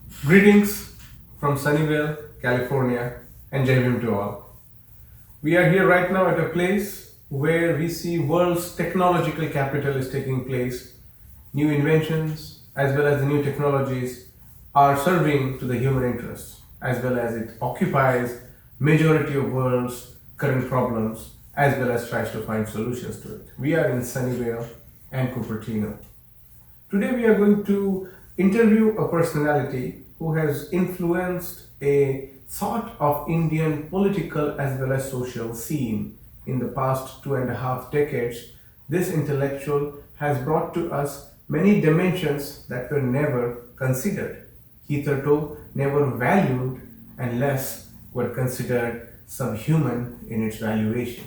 Greetings from Sunnyvale, California, and Jai Bhim to all. We are here right now at a place where we see world's technological capital is taking place. New inventions as well as the new technologies are serving to the human interest, as well as it occupies majority of world's current problems as well as tries to find solutions to it. We are in Sunnyvale and Cupertino. Today we are going to interview a personality who has influenced a sort of Indian political as well as social scene in the past 2.5 decades. This intellectual has brought to us many dimensions that were never considered, hitherto never valued, and less were considered subhuman in its valuation.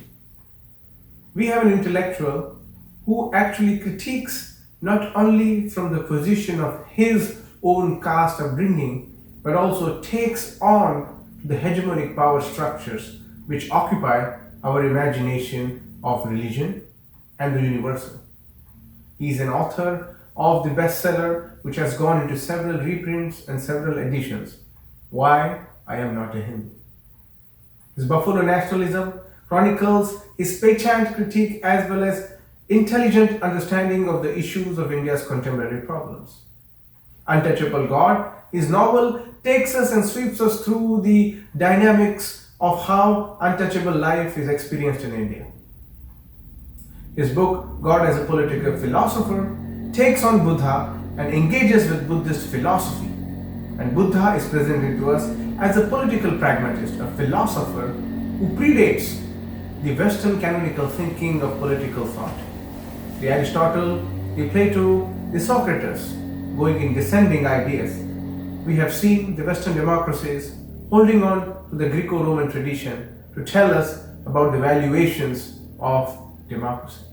We have an intellectual who actually critiques not only from the position of his own caste upbringing, but also takes on the hegemonic power structures which occupy our imagination of religion and the universal. He is an author of the bestseller which has gone into several reprints and several editions, Why I Am Not a Hindu. His Buffalo nationalism chronicles his peccant critique as well as intelligent understanding of the issues of India's contemporary problems. Untouchable God, his novel takes us and sweeps us through the dynamics of how untouchable life is experienced in India. His book, God as a Political Philosopher, takes on Buddha and engages with Buddhist philosophy. And Buddha is presented to us as a political pragmatist, a philosopher who predates the Western canonical thinking of political thought. The Aristotle, the Plato, the Socrates, going in descending ideas. We have seen the Western democracies holding on to the Greco-Roman tradition to tell us about the valuations of democracy.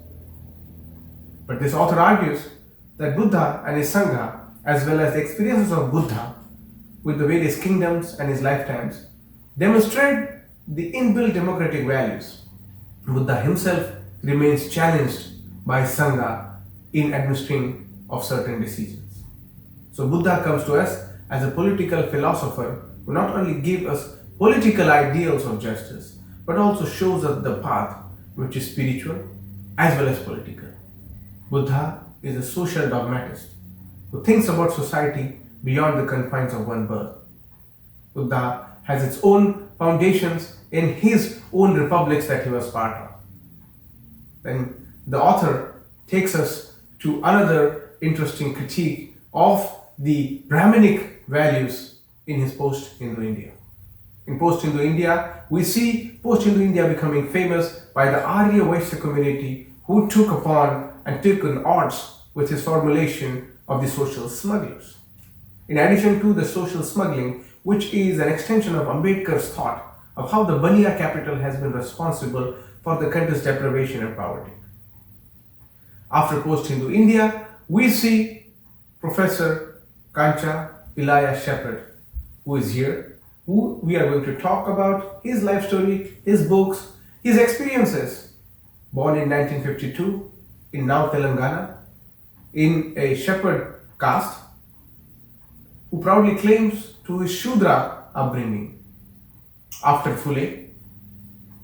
But this author argues that Buddha and his Sangha, as well as the experiences of Buddha with the various kingdoms and his lifetimes, demonstrate the inbuilt democratic values. Buddha himself remains challenged by Sangha in administering of certain decisions. So Buddha comes to us as a political philosopher who not only gives us political ideals of justice, but also shows us the path which is spiritual as well as political. Buddha is a social dogmatist who thinks about society beyond the confines of one birth. Buddha has its own foundations in his own republics that he was part of. Then the author takes us to another interesting critique of the Brahminic values in his post-Hindu India. In post-Hindu India, we see post-Hindu India becoming famous by the Arya Vaishya community who took upon and took on odds with his formulation of the social smugglers. In addition to the social smuggling, which is an extension of Ambedkar's thought of how the Baniya capital has been responsible for the country's deprivation and poverty. After post-Hindu India, we see Professor Kancha Ilaiah Shepherd, who is here, who we are going to talk about his life story, his books, his experiences. Born in 1952 in now Telangana, in a shepherd caste, who proudly claims to his Shudra upbringing. After Phule,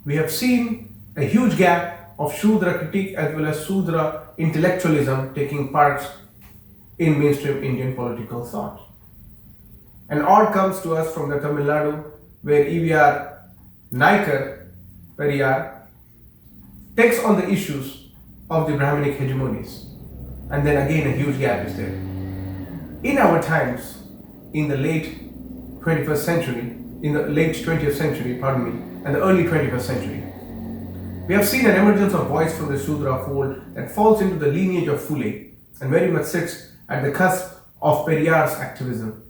we have seen a huge gap of Shudra critique as well as Shudra intellectualism taking part in mainstream Indian political thought. An ode comes to us from the Tamil Nadu, where EVR Naikar, Periyar, takes on the issues of the Brahminic hegemonies. And then again a huge gap is there. In our times, in the late 21st century, in the late 20th century, and the early 21st century, we have seen an emergence of voice from the Shudra fold that falls into the lineage of Phule and very much sits at the cusp of Periyar's activism.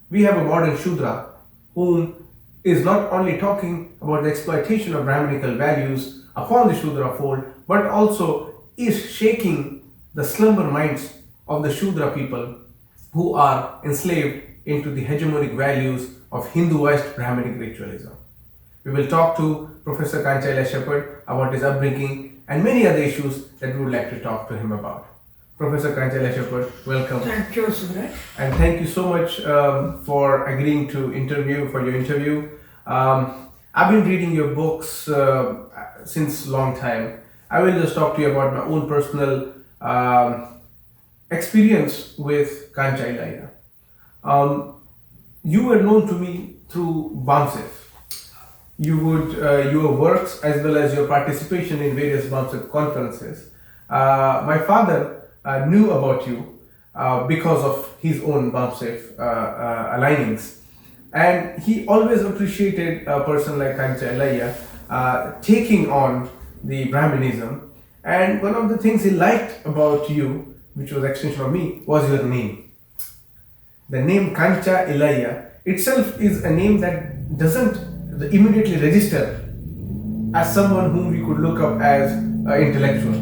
We have a modern Shudra whom is not only talking about the exploitation of Brahminical values upon the Shudra fold, but also is shaking the slumber minds of the Shudra people who are enslaved into the hegemonic values of Hinduized Brahminic ritualism. We will talk to Professor Kancha Ilaiah Shepherd about his upbringing and many other issues that we would like to talk to him about. Professor Kancha Ilaiah, welcome. Thank you, Suraj. And thank you so much for agreeing to for your interview. I've been reading your books since long time. I will just talk to you about my own personal experience with Kancha Ilaiah. You were known to me through BAMSEF. Your works as well as your participation in various BAMSEF conferences. My father knew about you because of his own BAMSEF alignings. And he always appreciated a person like Kancha Ilaiah taking on the Brahminism. And one of the things he liked about you, which was extension of me, was your name. The name Kancha Ilaiah itself is a name that doesn't immediately register as someone whom we could look up as an intellectual,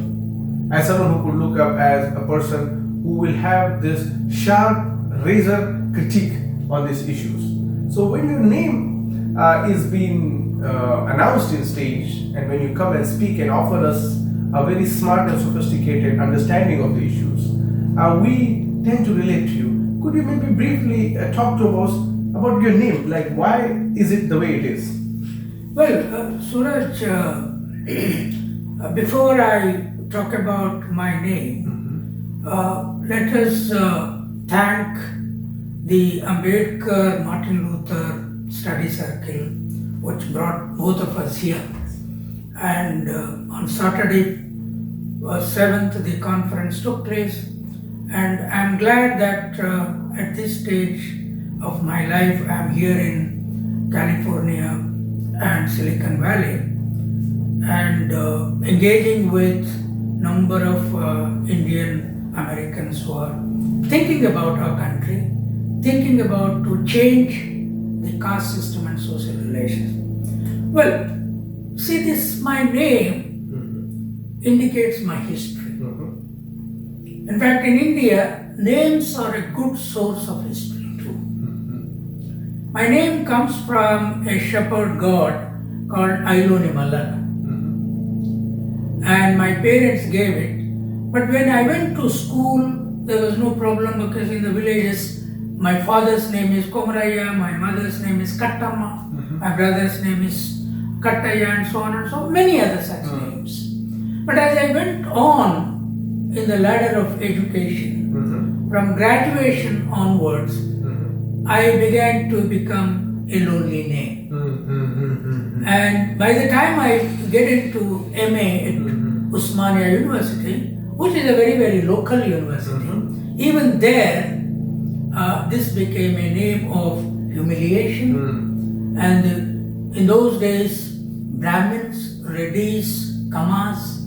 as someone who could look up as a person who will have this sharp razor critique on these issues. So when your name is being announced in stage, and when you come and speak and offer us a very smart and sophisticated understanding of the issues, we tend to relate to you. Could you maybe briefly talk to us about your name? Like, why is it the way it is? Well, Suraj, before I talk about my name, let us thank the Ambedkar Martin Luther Study Circle, which brought both of us here. And on Saturday 7th, the conference took place. And I'm glad that at this stage of my life, I'm here in California and Silicon Valley, and engaging with number of Indian Americans who are thinking about our country, thinking about to change the caste system and social relations. Well, see, this my name indicates my history. In fact, in India, names are a good source of history too. My name comes from a shepherd god called Maulana. And my parents gave it. But when I went to school, there was no problem because in the villages, my father's name is Komaraya, my mother's name is Kattamma, my brother's name is Kattaya, and so on and so many other such names. But as I went on in the ladder of education, from graduation onwards, I began to become a lonely name. And by the time I get into MA at Osmania University, which is a very, very local university, even there, this became a name of humiliation. And in those days, Brahmins, Reddis, Kamas,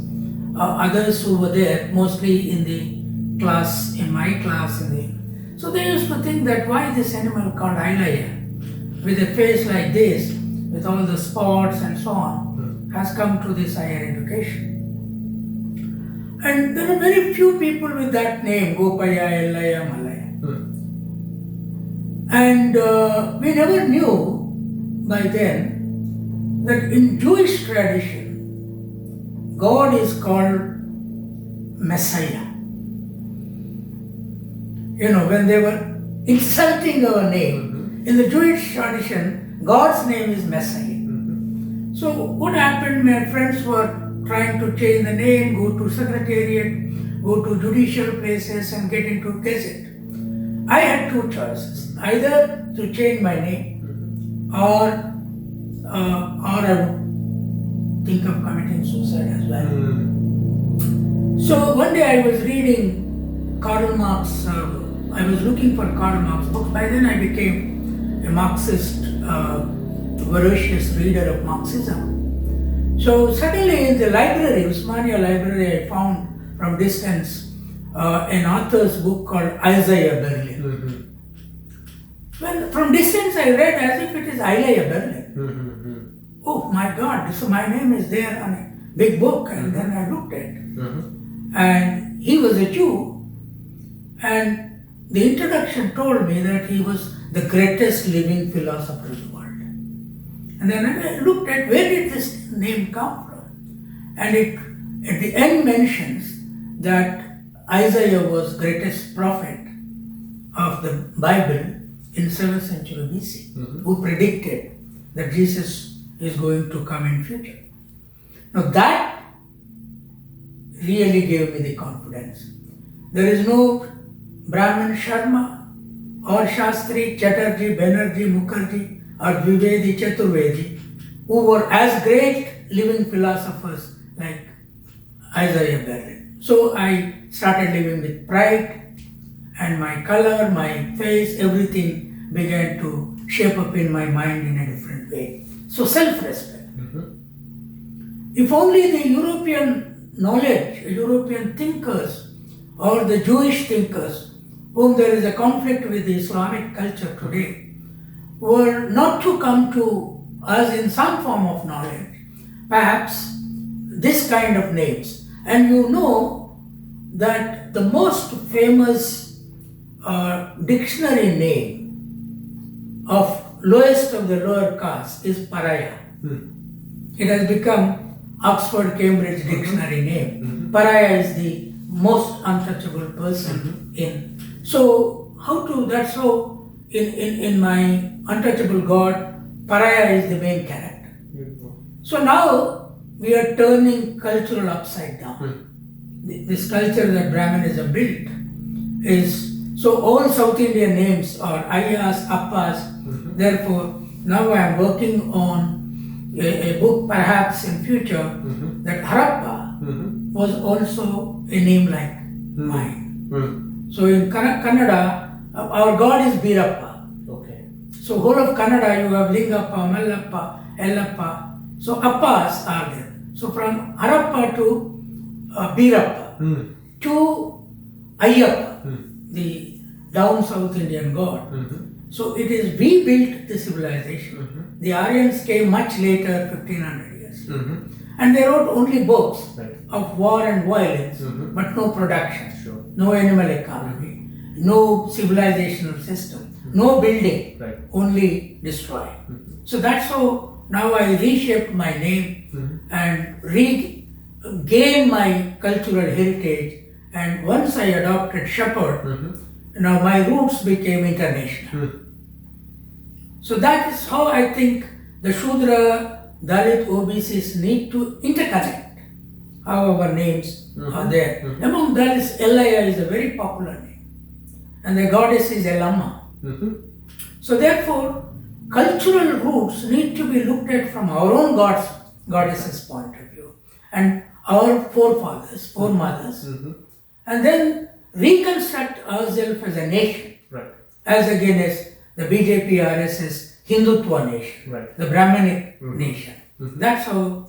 others who were there, mostly in the class, in my class, so they used to think that why this animal called Ilaiah, with a face like this, with all the spots and so on, has come to this higher education. And there are very few people with that name, Gopaya, Ilaiah, Malaya. And we never knew by then that in Jewish tradition, God is called Messiah. You know, when they were insulting our name, in the Jewish tradition, God's name is Messiah. So what happened, my friends were trying to change the name, go to secretariat, go to judicial places and get into Gazette. I had two choices, either to change my name or I would think of committing suicide as well. So one day I was reading Karl Marx, I was looking for Karl Marx books. By then I became a Marxist, voracious reader of Marxism. So suddenly in the library, Usmania library, I found from distance an author's book called Isaiah Berlin. Well, from distance I read as if it is Isaiah Berlin. Oh my God, so my name is there on a big book, and then I looked at it. And he was a Jew, and the introduction told me that he was the greatest living philosopher in the world. And then I looked at where did this name come from, and it at the end mentions that Isaiah was greatest prophet of the Bible in 7th century BC, who predicted that Jesus is going to come in future. Now that really gave me the confidence. There is no Brahmin Sharma or Shastri, Chatterjee, Banerjee, Mukherjee or Dwivedi, Chaturvedi who were as great living philosophers like Isaiah Berlin. So I started living with pride, and my color, my face, everything began to shape up in my mind in a different way. So self-respect. If only the European knowledge, European thinkers or the Jewish thinkers whom there is a conflict with the Islamic culture today were not to come to us in some form of knowledge, perhaps this kind of names. And you know that the most famous dictionary name of lowest of the lower caste is Periyar. It has become Oxford Cambridge dictionary name. Periyar is the most untouchable person in. So that's how in my untouchable God, Periyar is the main character. So now we are turning cultural upside down. This culture that Brahmanism built is, so all South Indian names are Ayas, Appas. Therefore, now I am working on a book perhaps in future that Harappa was also a name like mine. So in Kannada, our god is Birappa. Okay. So whole of Kannada you have Lingappa, Mallappa, Ellappa. So Appas are there. So from Harappa to Birappa to Ayyappa, the down South Indian god. So it is, we built the civilization. The Aryans came much later, 1500 years. And they wrote only books of war and violence, but no production, no animal economy, no civilizational system, no building, only destroy. So that's how now I reshaped my name and regain my cultural heritage. And once I adopted shepherd, now my roots became international. So that is how I think the Shudra, Dalit, OBCs need to interconnect how our names are there. Among Dalits, Ilaiah is a very popular name, and the goddess is Elamma. So therefore, cultural roots need to be looked at from our own goddesses' point of view, and our forefathers, foremothers, and then reconstruct ourselves as a nation, as against the BJP RSS Hindutva nation, the Brahminic nation. That's how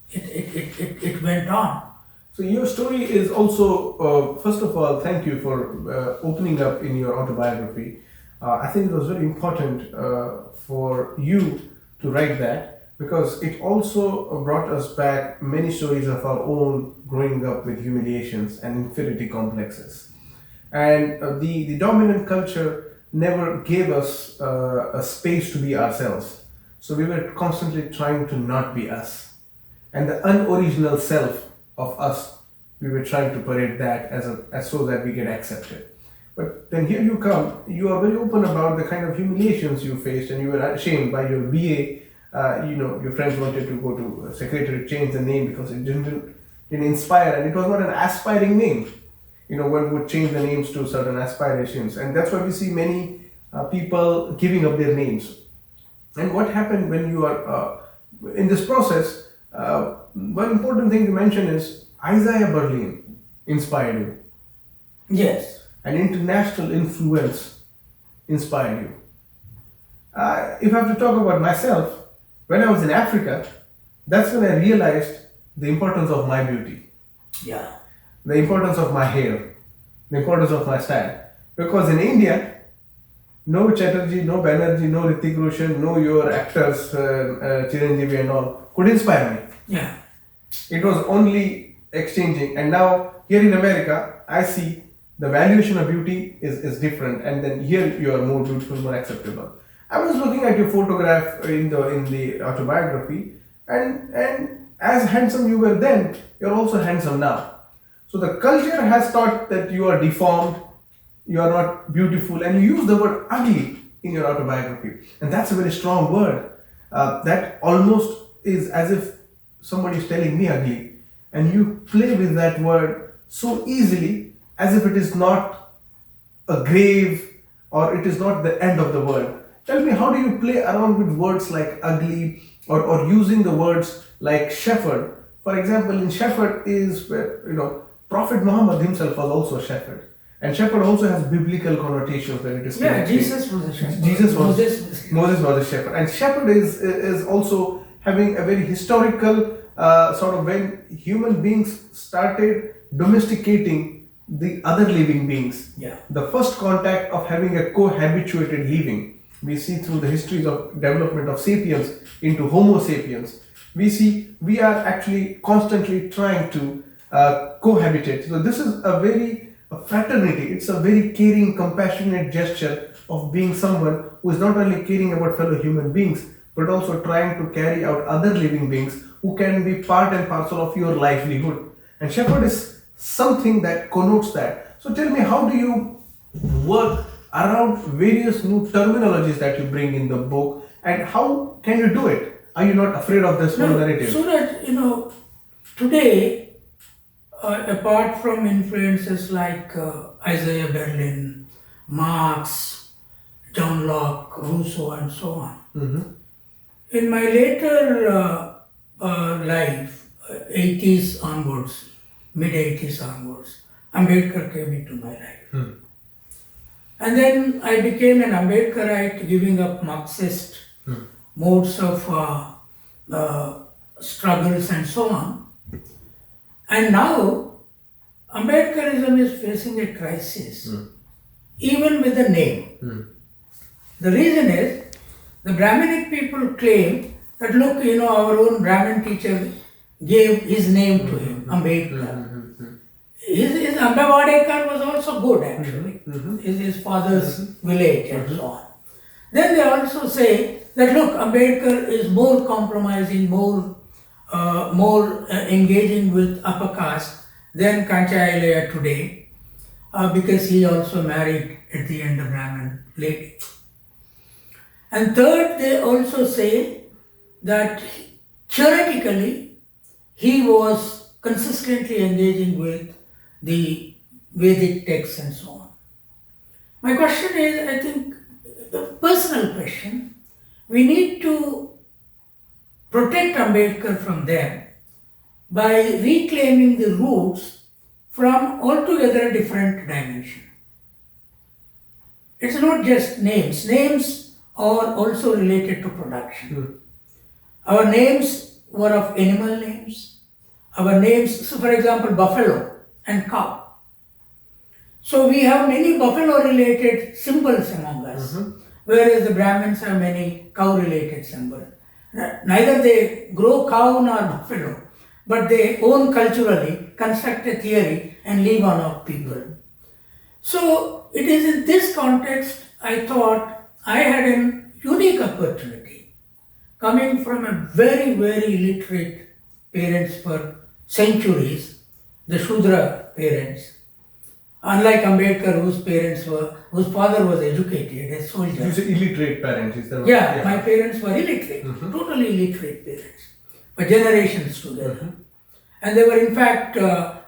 it went on. So your story is also, first of all, thank you for opening up in your autobiography. I think it was very important for you to write that, because it also brought us back many stories of our own growing up with humiliations and inferiority complexes. And the dominant culture never gave us a space to be ourselves. So we were constantly trying to not be us. And the unoriginal self of us, we were trying to parade that as so that we get accepted. But then here you come, you are very open about the kind of humiliations you faced, and you were ashamed by your BA. Your friends wanted to go to secretariat, change the name because it didn't inspire, and it was not an aspiring name. One would change the names to certain aspirations, and that's why we see many people giving up their names. And what happened when you are in this process? One important thing to mention is Isaiah Berlin inspired you. Yes. An international influence inspired you. If I have to talk about myself, when I was in Africa, that's when I realized the importance of my beauty. Yeah. The importance of my hair, the importance of my style. Because in India, no Chatterjee, no Banerjee, no Hrithik Roshan, no your actors, Chiranjeevi and all, could inspire me. Yeah. It was only exchanging. And now, here in America, I see the valuation of beauty is different. And then here you are more beautiful, more acceptable. I was looking at your photograph in the autobiography, and as handsome you were then, you're also handsome now. So the culture has taught that you are deformed, you are not beautiful, and you use the word ugly in your autobiography. And that's a very strong word. That almost is as if somebody is telling me ugly. And you play with that word so easily as if it is not a grave or it is not the end of the world. Tell me, how do you play around with words like ugly or using the words like shepherd? For example, in shepherd is where, Prophet Muhammad himself was also a shepherd. And shepherd also has biblical connotations when it is connected. Jesus was a shepherd. Moses was a shepherd. And shepherd is also having a very historical sort of when human beings started domesticating the other living beings. Yeah. The first contact of having a cohabituated living. We see through the histories of development of sapiens into Homo sapiens. We see we are actually constantly trying to cohabitate. So this is a fraternity. It's a very caring, compassionate gesture of being someone who is not only caring about fellow human beings, but also trying to carry out other living beings who can be part and parcel of your livelihood. And shepherd is something that connotes that. So tell me, how do you work around various new terminologies that you bring in the book, and how can you do it? Are you not afraid of this whole narrative? Suraj, today, apart from influences like Isaiah Berlin, Marx, John Locke, Rousseau, and so on, in my later life, 80s onwards, mid 80s onwards, Ambedkar came into my life. And then I became an Ambedkarite, giving up Marxist modes of struggles and so on. And now, Ambedkarism is facing a crisis, even with the name. The reason is, the Brahminic people claim that, look, our own Brahmin teacher gave his name to him, Ambedkar. His Ambedkar was also good, actually. His father's village and so on. Then they also say that, look, Ambedkar is more compromising, more engaging with upper caste than Kancha Ilaiah today, because he also married at the end a Brahmin lady. And third, they also say that theoretically he was consistently engaging with the Vedic texts and so on. My question is, I think, a personal question. We need to protect Ambedkar from them by reclaiming the roots from altogether a different dimension. It's not just names. Names are also related to production. Our names were of animal names. Our names, so for example, buffalo and cow. So we have many buffalo-related symbols among us, whereas the Brahmins have many cow-related symbols. Neither they grow cow nor buffalo, but they own culturally, construct a theory and live on of people. So it is in this context I thought I had a unique opportunity, coming from a very, very literate parents for centuries, the Shudra parents. Unlike Ambedkar, whose father was educated, a soldier. You say illiterate parents, is that what? Yeah, my parents were illiterate, totally illiterate parents, for generations together. And they were, in fact,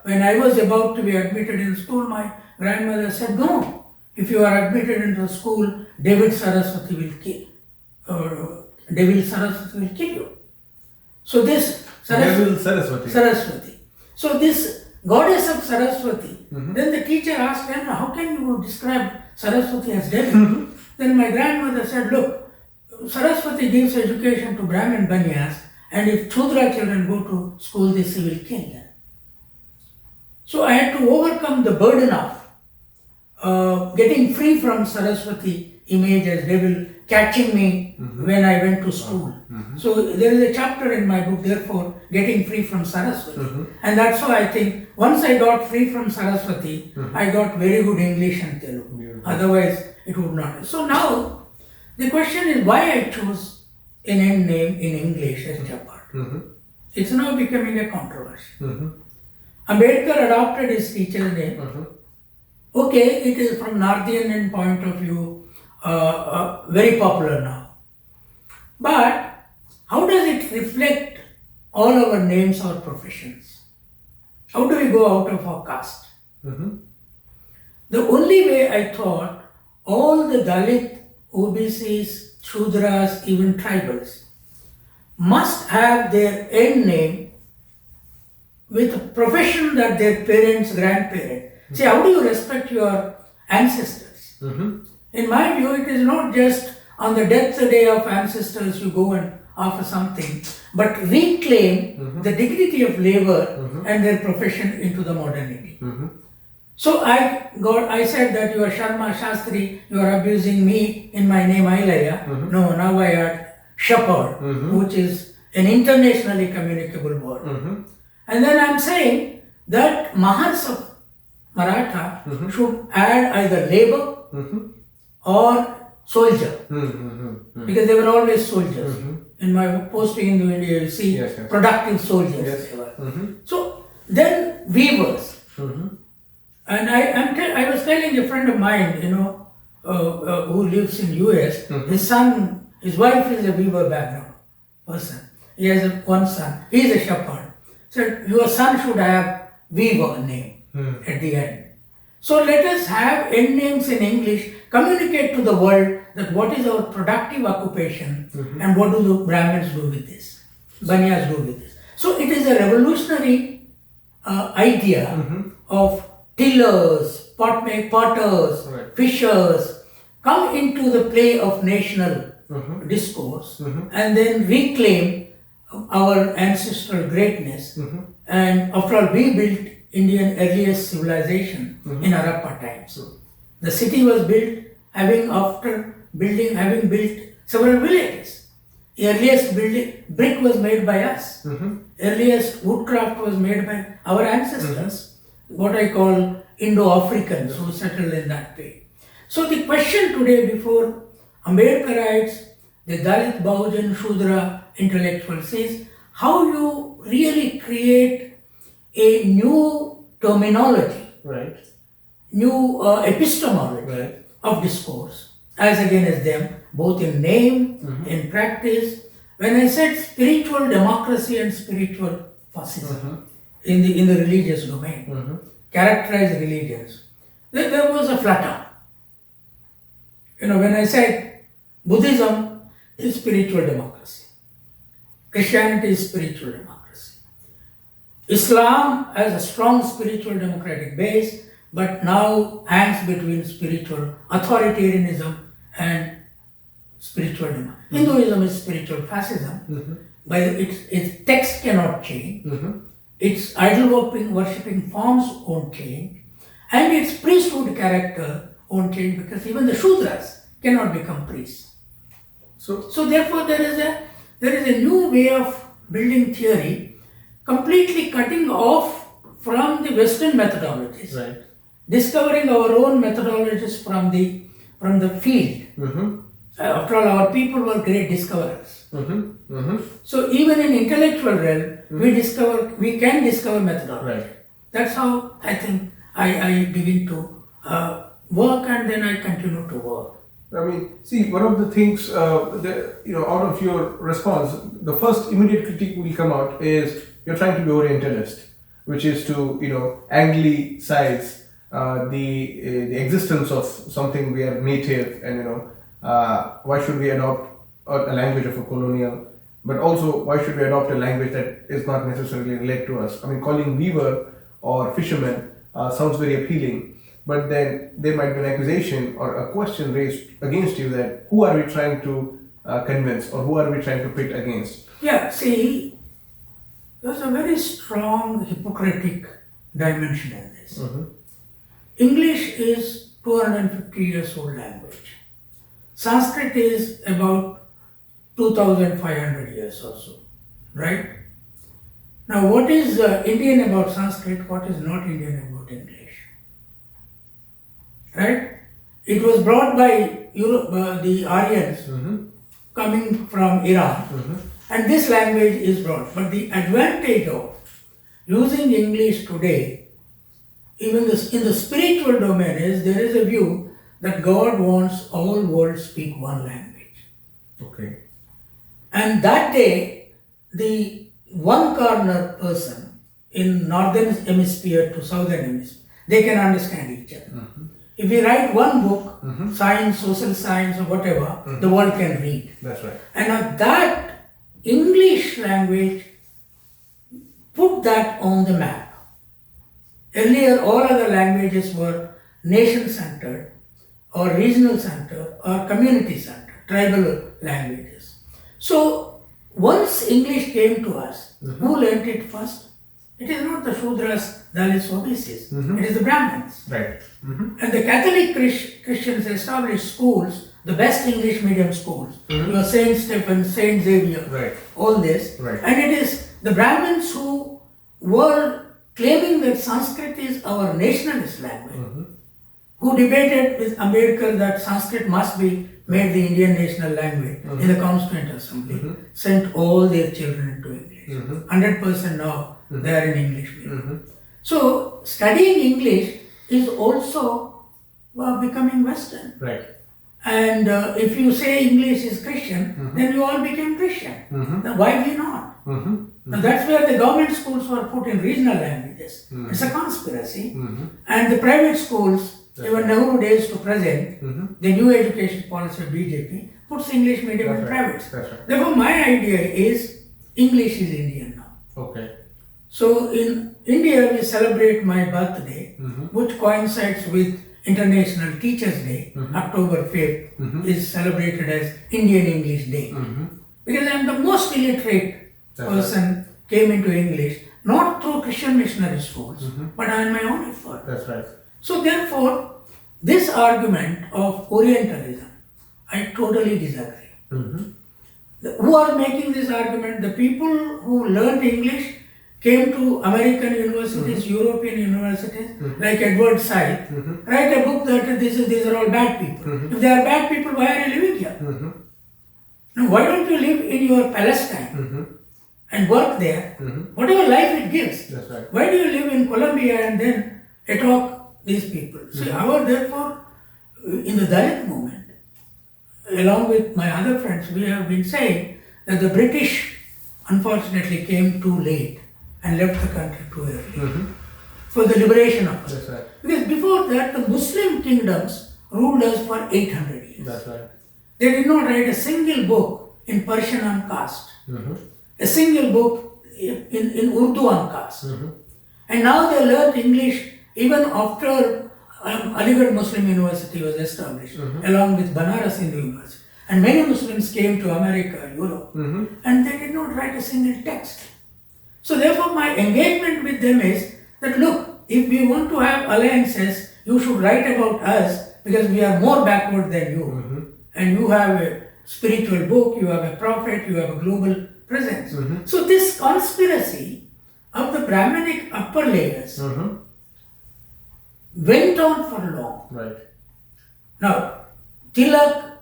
when I was about to be admitted in school, my grandmother said, no, if you are admitted into school, Devil Saraswati will kill you. So this Saraswati. So this goddess of Saraswati, then the teacher asked him, how can you describe Saraswati as devil? Then my grandmother said, look, Saraswati gives education to Brahmin Banyas, and if Shudra children go to school, they will kill them. So I had to overcome the burden of getting free from Saraswati image as devil catching me when I went to school. So there is a chapter in my book, therefore, getting free from Saraswati. And that's why I think once I got free from Saraswati, I got very good English and Telugu. Otherwise, it would not. So now, the question is why I chose an end name in English as Jabbar. It's now becoming a controversy. Ambedkar adopted his teacher's name. Okay, it is from North Indian point of view very popular now. But how does it reflect all our names or professions? How do we go out of our caste? The only way I thought all the Dalit, OBCs, Shudras, even tribals must have their end name with a profession that their parents, grandparents. See, how do you respect your ancestors? In my view, it is not just on the death day of ancestors you go and offer something, but reclaim the dignity of labor and their profession into the modernity. So I said that you are Sharma Shastri, you are abusing me in my name Ilaiah. No, now I add shepherd, which is an internationally communicable word. And then I'm saying that Mahants of Maratha should add either labor or soldier, because they were always soldiers. In my post-Hindu India, you see productive soldiers. They were. So then weavers. And I was telling a friend of mine, who lives in US, his wife is a weaver background person. He has one son. He is a shepherd. So your son should have weaver name at the end. So let us have end names in English, communicate to the world that what is our productive occupation and what do the Brahmins do with this, Banyas do with this. So it is a revolutionary idea of tillers, potters, fishers, come into the play of national discourse and then reclaim our ancestral greatness. And after all, we built Indian earliest civilization in Harappa times. The city was built having built several villages. The earliest brick was made by us. Earliest woodcraft was made by our ancestors, what I call Indo-Africans who settled in that way. So the question today before Ambedkarites, the Dalit, Bahujan, Shudra intellectuals is how you really create a new terminology, new epistemology of discourse, as against them, both in name, in practice. When I said spiritual democracy and spiritual fascism in the religious domain, characterized religions, there was a flutter. When I said Buddhism is spiritual democracy, Christianity is spiritual democracy, Islam has a strong spiritual democratic base, but now hangs between spiritual authoritarianism and spiritual democracy. Hinduism is spiritual fascism. By its text cannot change, its idol worshipping forms won't change, and its priesthood character won't change because even the Shudras cannot become priests. So therefore there is a new way of building theory, completely cutting off from the Western methodologies, discovering our own methodologies from the field. After all, our people were great discoverers. So even in intellectual realm, we can discover methodology. That's how I think I begin to work, and then I continue to work. I mean, see, one of the things, out of your response, the first immediate critique will come out is you're trying to be Orientalist, which is to, anglicize the existence of something we are native, and why should we adopt a language of a colonial, but also why should we adopt a language that is not necessarily related to us? I mean, calling weaver or fisherman sounds very appealing. But then there might be an accusation or a question raised against you that who are we trying to convince, or who are we trying to pit against? Yeah, see, there's a very strong Hippocratic dimension in this. English is 250 years old language. Sanskrit is about 2,500 years or so, right? Now, what is Indian about Sanskrit? What is not Indian about English? Right? It was brought by the Aryans coming from Iran, and this language is brought. But the advantage of using English today, even in the spiritual domain, there is a view that God wants all world speak one language. Okay. And that day, the one corner person in northern hemisphere to southern hemisphere, they can understand each other. Mm-hmm. If we write one book, science, social science or whatever, the world can read. That's right. And now that English language put that on the map. Earlier, all other languages were nation-centered or regional-centered or community-centered, tribal languages. So, once English came to us, who learnt it first? It is not the Shudras, Dalits, OBCs. It is the Brahmins. Right. And the Catholic Christians established schools, the best English medium schools. Your Saint Stephen, Saint Xavier, Right. all this. Right. And it is the Brahmins who were claiming that Sanskrit is our nationalist language, who debated with Ambedkar that Sanskrit must be made the Indian national language in the Constituent Assembly, sent all their children into English. 100% now they are in English medium. So studying English is also becoming Western. Right. And if you say English is Christian, then you all became Christian. Now why we not? Now that's where the government schools were put in regional languages. It's a conspiracy. And the private schools, even Nadu days to present, the new education policy of BJP puts English medium in privates. That's right. Therefore my idea is English is Indian now. Okay. So in India we celebrate my birthday, which coincides with International Teachers Day, October 5th, is celebrated as Indian English Day. Because I am the most illiterate person came into English, not through Christian missionary schools, but on my own effort. That's right. So therefore, this argument of Orientalism, I totally disagree. Who are making this argument? The people who learned English came to American universities, European universities, like Edward Said, write a book that these are all bad people. If they are bad people, why are you living here? Now, why don't you live in your Palestine and work there, whatever life it gives? That's right. Why do you live in Colombia and then attack these people? See, therefore, in the Dalit movement, along with my other friends, we have been saying that the British unfortunately came too late and left the country too early for the liberation of us. That's right. Because before that, the Muslim kingdoms ruled us for 800 years. That's right. They did not write a single book in Persian on caste, a single book in Urdu on caste. And now they learned English even after Aligarh Muslim University was established, along with Banaras Hindu University. And many Muslims came to America, Europe, and they did not write a single text. So therefore my engagement with them is that look, if we want to have alliances, you should write about us because we are more backward than you. And you have a spiritual book, you have a prophet, you have a global presence. So this conspiracy of the Brahminic upper layers went on for long. Right. Now, Tilak,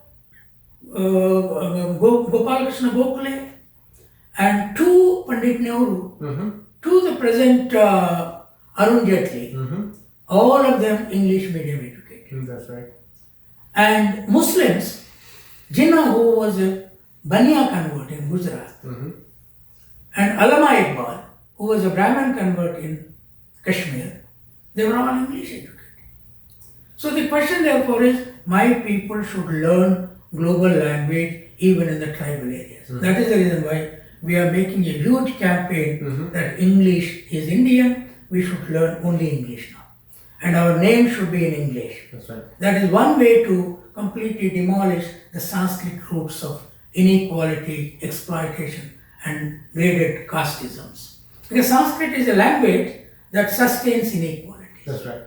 Gopal Krishna Gokhale, and to Pandit Nehru, to the present Arun Jaitley, all of them English medium educated. That's right. And Muslims, Jinnah, who was a Bania convert in Gujarat, and Allama Iqbal, who was a Brahmin convert in Kashmir, they were all English educated. So the question therefore is, my people should learn global language even in the tribal areas. That is the reason why we are making a huge campaign that English is Indian, we should learn only English now. And our name should be in English. That's right. That is one way to completely demolish the Sanskrit roots of inequality, exploitation, and graded casteisms. Because Sanskrit is a language that sustains inequality. That's right.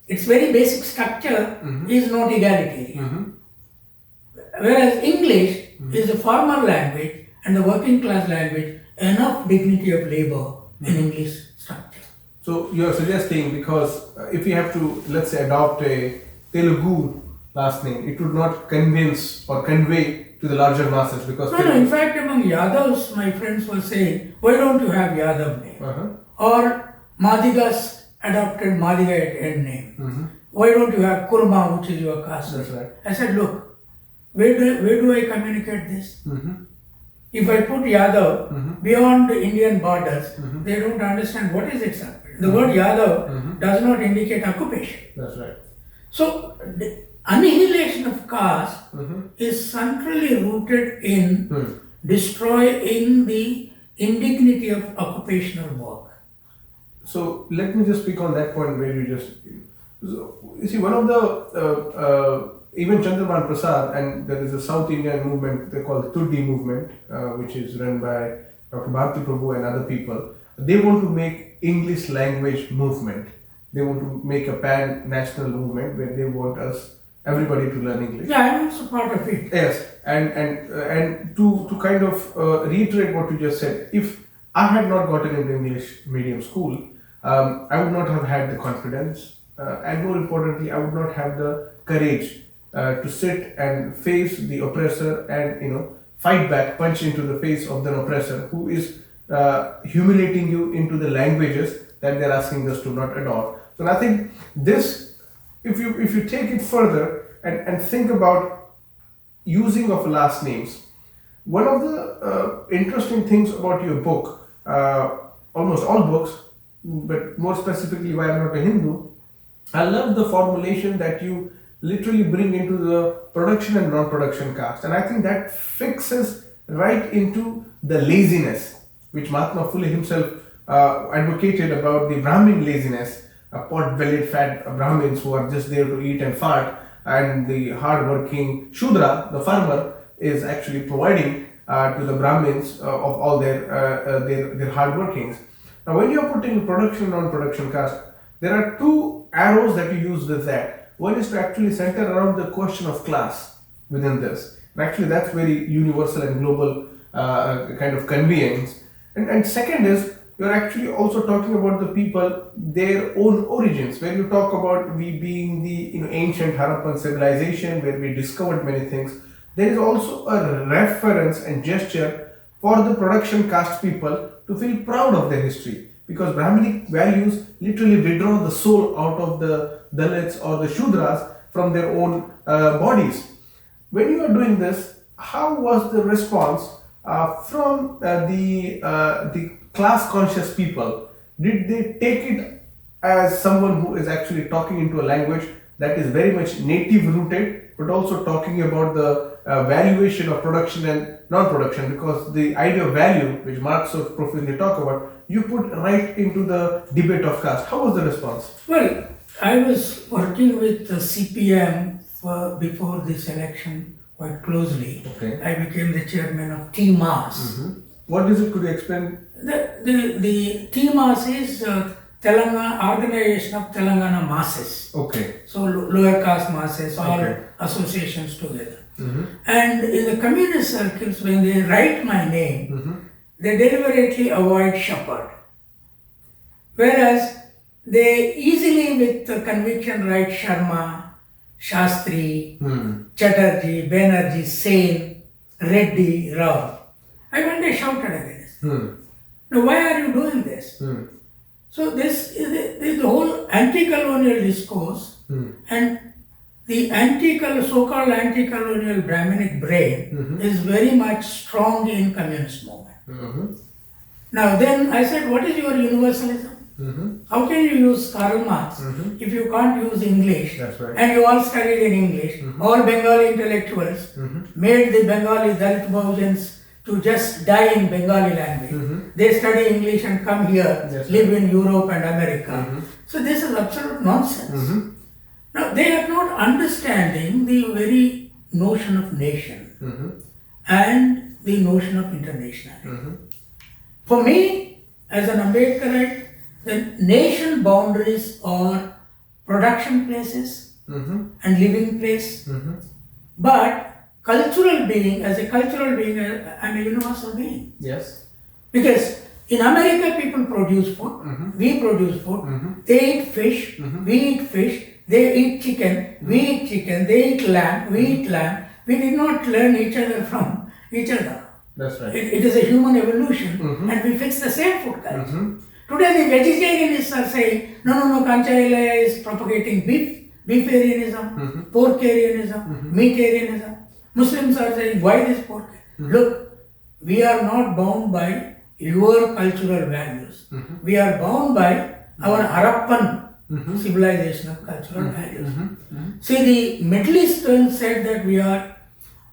Its very basic structure is not egalitarian. Whereas English is a formal language and the working class language, enough dignity of labor in English structure. So you are suggesting, because if we have to, let's say, adopt a Telugu last name, it would not convince or convey to the larger masses because... No, in fact among Yadavs, my friends were saying, why don't you have Yadav name? or Madigas adopted Madiga at end name. Why don't you have Kurma, which is your caste? That's right. I said, look, where do I communicate this? If I put Yadav beyond the Indian borders, they don't understand what is it. The word Yadav does not indicate occupation. That's right. So, the annihilation of caste is centrally rooted in destroying the indignity of occupational work. So let me just speak on that point where you just, so, you see, one of the, even Chandraman Prasad, and there is a South Indian movement they call the Tuddi movement, which is run by Dr. Bharati Prabhu and other people. They want to make English language movement. They want to make a pan-national movement where they want everybody to learn English. Yeah, I'm also part of it. Yes, and to kind of reiterate what you just said, if I had not gotten into English medium school, I would not have had the confidence, and more importantly, I would not have the courage to sit and face the oppressor and fight back, punch into the face of the oppressor who is humiliating you into the languages that they're asking us to not adopt. So I think this, if you take it further and think about using of last names, one of the interesting things about your book, almost all books, but more specifically why I'm not a Hindu, I love the formulation that you literally bring into the production and non-production caste, and I think that fixes right into the laziness which Mahatma Phule himself advocated about, the Brahmin laziness, pot-bellied fat Brahmins who are just there to eat and fart, and the hard-working Shudra, the farmer, is actually providing to the Brahmins of all their hard workings. Now, when you are putting production and non-production caste, there are two arrows that you use with that. One is to actually center around the question of class within this. And actually, that's very universal and global kind of conveyance. And second is, you're actually also talking about the people, their own origins, where you talk about we being the ancient Harappan civilization where we discovered many things. There is also a reference and gesture for the production caste people to feel proud of their history, because Brahminic values literally withdraw the soul out of the Dalits or the Shudras from their own bodies. When you are doing this, how was the response from the class conscious people? Did they take it as someone who is actually talking into a language that is very much native rooted, but also talking about the valuation of production and non-production? Because the idea of value, which Marx so profusely talk about, you put right into the debate of caste. How was the response? Well, I was working with the CPM before this election quite closely. Okay. I became the chairman of TMAS. What is it? Could you explain? The TMAS is Telangana Organization of Telangana Masses. Okay. So lower caste masses, all Okay. associations together. And in the communist circles, when they write my name, they deliberately avoid shepherd. Whereas they easily, with the conviction, write Sharma, Shastri, Chatterjee, Banerjee, Sen, Reddy, Rao. I one day shouted against. Now, why are you doing this? So this is the whole anti-colonial discourse, and the so-called anti-colonial Brahminic brain is very much strong in communist movement. Now then I said, what is your universalism? How can you use Karl Marx if you can't use English? That's right. And you all studied in English. All Bengali intellectuals made the Bengali Dalit Bahujans to just die in Bengali language. They study English and come here, live in Europe and America. So this is absolute nonsense. Now they are not understanding the very notion of nation and the notion of internationality. For me, as an Ambedkarite, the nation boundaries are production places and living place. But cultural being, as a cultural being, I'm a universal being. Yes. Because in America, people produce food, we produce food, they eat fish, we eat fish, they eat chicken, we eat chicken, they eat lamb, we eat lamb. We did not learn each other from each other. That's right. It is a human evolution, and we fix the same food culture. Today the vegetarianists are saying, no, Kancha Ilaiah is propagating beefarianism, porkarianism, meatarianism. Muslims are saying, why this pork? Look, we are not bound by your cultural values. We are bound by our Harappan civilizational cultural values. See, the Middle Eastern said that we are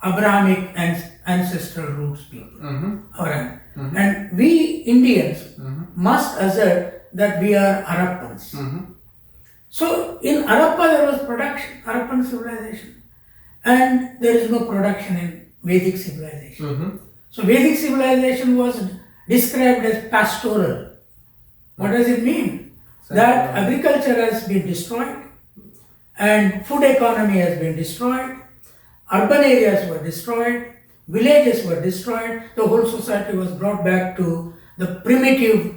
Abrahamic and ancestral roots people. And we Indians must assert that we are Harappans. So in Harappa there was production, Harappan civilization, and there is no production in Vedic civilization. So Vedic civilization was described as pastoral. What does it mean? That agriculture has been destroyed and food economy has been destroyed, urban areas were destroyed, villages were destroyed, the whole society was brought back to the primitive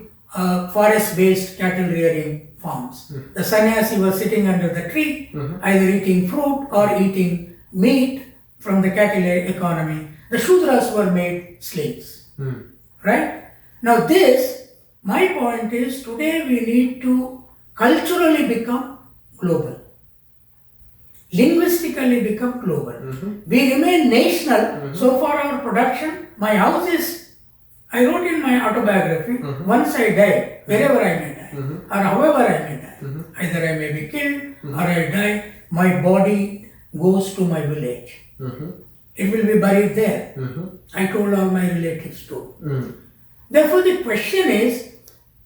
forest-based cattle rearing farms. The sannyasi was sitting under the tree, either eating fruit or eating meat from the cattle economy. The Shudras were made slaves. Right? Now my point is, today we need to culturally become global. Linguistically become global. We remain national, so for our production, my house is, I wrote in my autobiography, once I die, wherever I may die, or however I may die, either I may be killed or I die, my body goes to my village. It will be buried there. I told all my relatives too. Therefore, the question is,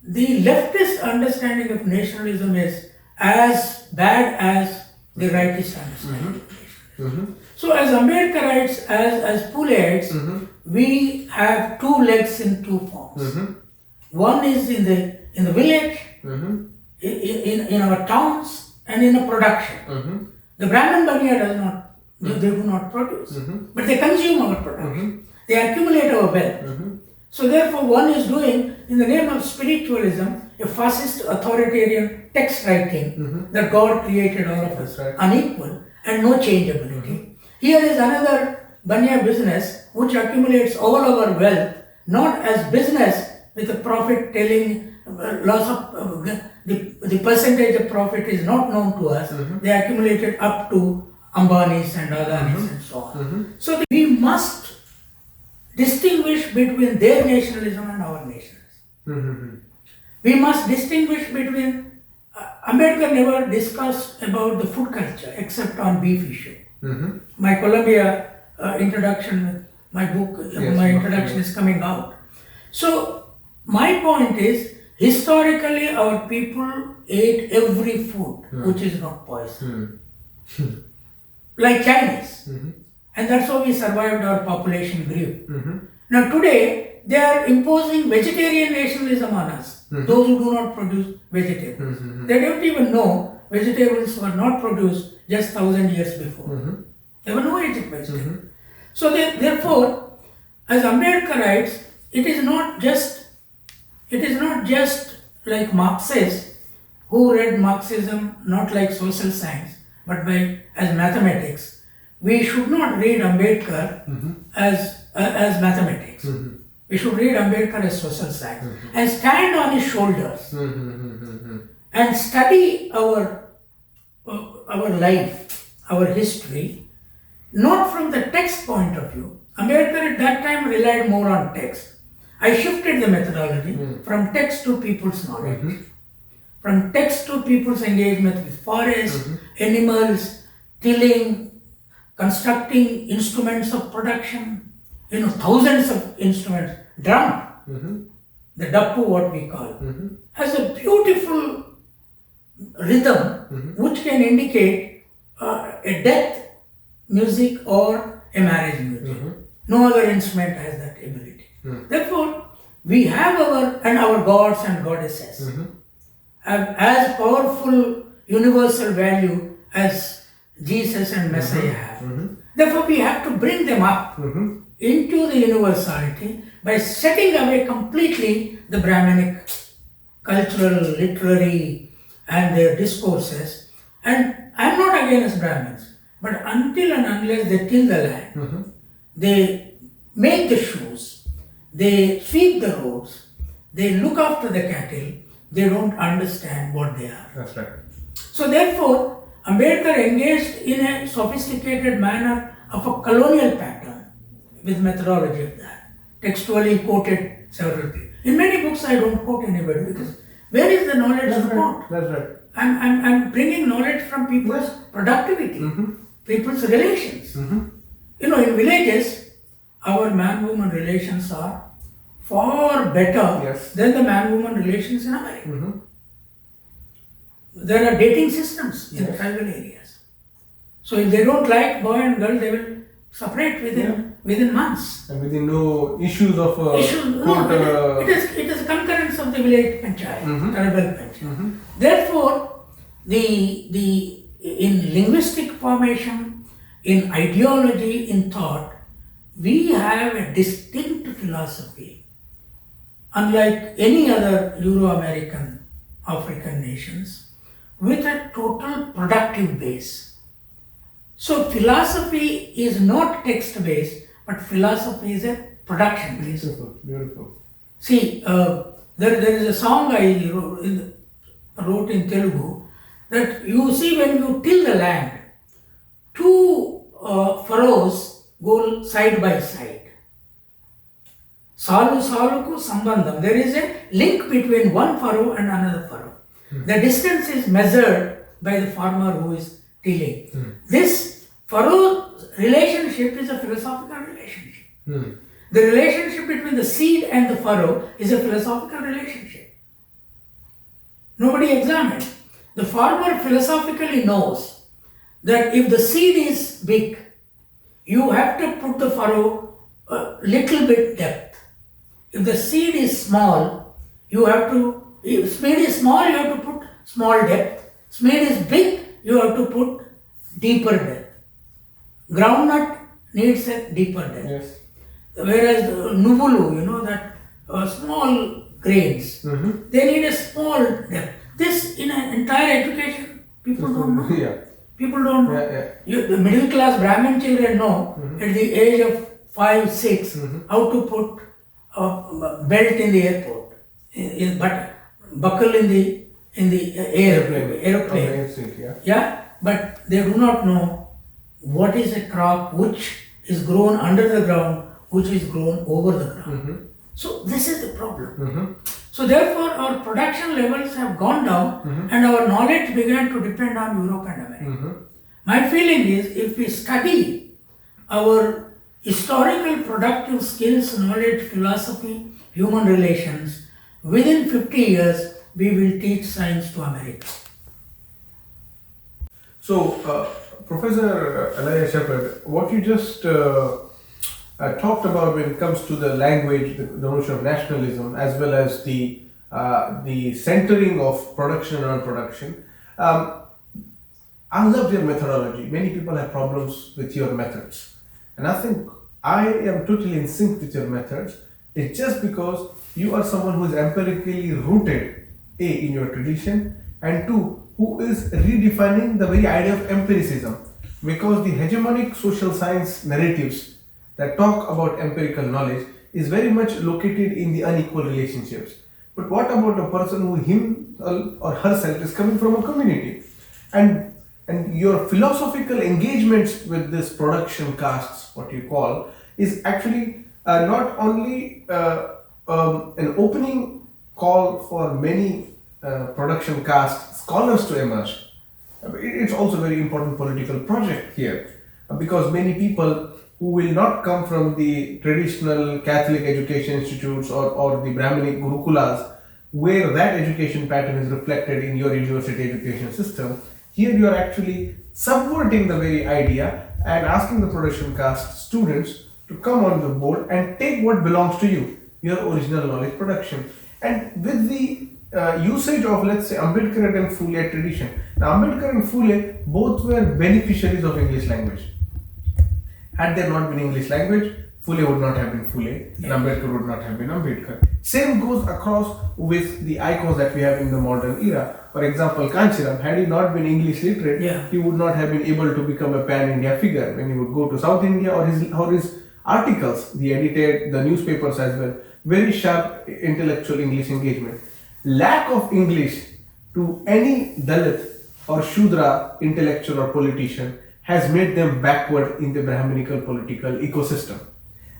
the leftist understanding of nationalism is as bad as the rightist understanding of nationalism. So, as Ambedkarites, as Puleites, we have two legs in two forms. One is in the village, in our towns, and in a production. The Brahmin Baniya does not, they do not produce, but they consume our production. They accumulate our wealth. So therefore one is doing, in the name of spiritualism, a fascist authoritarian text writing that God created all of us unequal and no changeability. Here is another Baniya business which accumulates all our wealth, not as business with a profit telling loss of the percentage of profit is not known to us. They accumulated up to Ambani's and Adani's and so on. So we must distinguish between their nationalism and our nationalism. We must distinguish between, Ambedkar never discussed about the food culture except on beef issue. My Columbia introduction, my book, my introduction is coming out. So my point is, historically our people ate every food which is not poison. Like Chinese. And that's how we survived, our population grew. Now today, they are imposing vegetarian nationalism on us, those who do not produce vegetables. They don't even know vegetables were not produced just 1,000 years before. There were no vegetables. So therefore, as Ambedkarites, it is not just like Marxists who read Marxism not like social science, but as mathematics. We should not read Ambedkar as mathematics. We should read Ambedkar as social science and stand on his shoulders and study our life, our history, not from the text point of view. Ambedkar at that time relied more on text. I shifted the methodology from text to people's knowledge, from text to people's engagement with forest, animals, tilling, constructing instruments of production, thousands of instruments. Drum, the dappu, what we call, has a beautiful rhythm which can indicate a death music or a marriage music. No other instrument has that ability. Therefore, we have our gods and goddesses have as powerful universal value as Jesus and Messiah have. Therefore, we have to bring them up into the universality by setting away completely the Brahminic cultural, literary and their discourses. And I am not against Brahmins, but until and unless they till the land, they make the shoes, they sweep the roads, they look after the cattle, they don't understand what they are. That's right. So therefore, Ambedkar engaged in a sophisticated manner of a colonial pattern with methodology of that. Textually quoted several people. In many books I don't quote anybody because where is the knowledge That's to quote? right. That's right. I'm bringing knowledge from people's productivity, people's relations. You know, in villages, our man-woman relations are far better than the man-woman relations in America. There are dating systems in tribal areas. So if they don't like boy and girl, they will separate within months. And within no issues of it is concurrence of the village panchayat, tribal panchayat. Therefore, in linguistic formation, in ideology, in thought, we have a distinct philosophy, unlike any other Euro-American, African nations, with a total productive base. So philosophy is not text-based, but philosophy is a production-based. Beautiful, beautiful. See, there is a song I wrote in Telugu that you see when you till the land, two furrows go side by side. Salu saluku sambandham. There is a link between one furrow and another furrow. The distance is measured by the farmer who is tilling. This furrow relationship is a philosophical relationship. The relationship between the seed and the furrow is a philosophical relationship. Nobody examines. The farmer philosophically knows that if the seed is big, you have to put the furrow a little bit depth. If the seed is small, if seed is small, you have to put small depth. Seed is big, you have to put deeper depth. Groundnut needs a deeper depth. Yes. Whereas nuvulu, that small grains, they need a small depth. This in an entire education, people don't know. People don't know. The middle class Brahmin children know at the age of 5, 6 how to put a belt in the airport, but buckle in the aeroplane. But they do not know what is a crop which is grown under the ground, which is grown over the ground. So this is the problem. So therefore our production levels have gone down and our knowledge began to depend on Europe and America. My feeling is if we study our historical productive skills, knowledge, philosophy, human relations, within 50 years we will teach science to America. So, Professor Ilaiah Shepherd, what you just talked about when it comes to the language, the notion of nationalism, as well as the centering of production and non-production. I love your methodology. Many people have problems with your methods, and I think I am totally in sync with your methods. It's just because you are someone who is empirically rooted, in your tradition, and two, who is redefining the very idea of empiricism, because the hegemonic social science narratives that talk about empirical knowledge is very much located in the unequal relationships. But what about a person who him or herself is coming from a community, and your philosophical engagements with this production castes, what you call, is actually not only an opening call for many production caste scholars to emerge. It's also a very important political project here, because many people who will not come from the traditional Catholic education institutes or the Brahminic Gurukulas, where that education pattern is reflected in your university education system, here you are actually subverting the very idea and asking the production caste students to come on the board and take what belongs to you, your original knowledge production. And with the usage of, let's say, Ambedkar and Phule tradition. Now, Ambedkar and Phule both were beneficiaries of English language. Had there not been English language, Phule would not have been Phule, and Ambedkar would not have been Ambedkar. Same goes across with the icons that we have in the modern era. For example, Kanchiram, had he not been English literate, he would not have been able to become a pan-India figure. When he would go to South India, or his articles, the edited, the newspapers as well, very sharp intellectual English engagement. lack of English to any Dalit or Shudra intellectual or politician has made them backward in the Brahminical political ecosystem.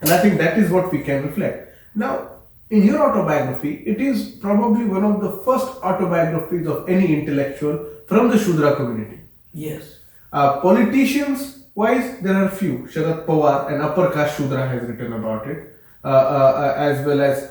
And I think that is what we can reflect. Now, in your autobiography, it is probably one of the first autobiographies of any intellectual from the Shudra community. Yes. Politicians wise, there are few. Sharad Pawar, an upper caste Shudra, has written about it, as well as.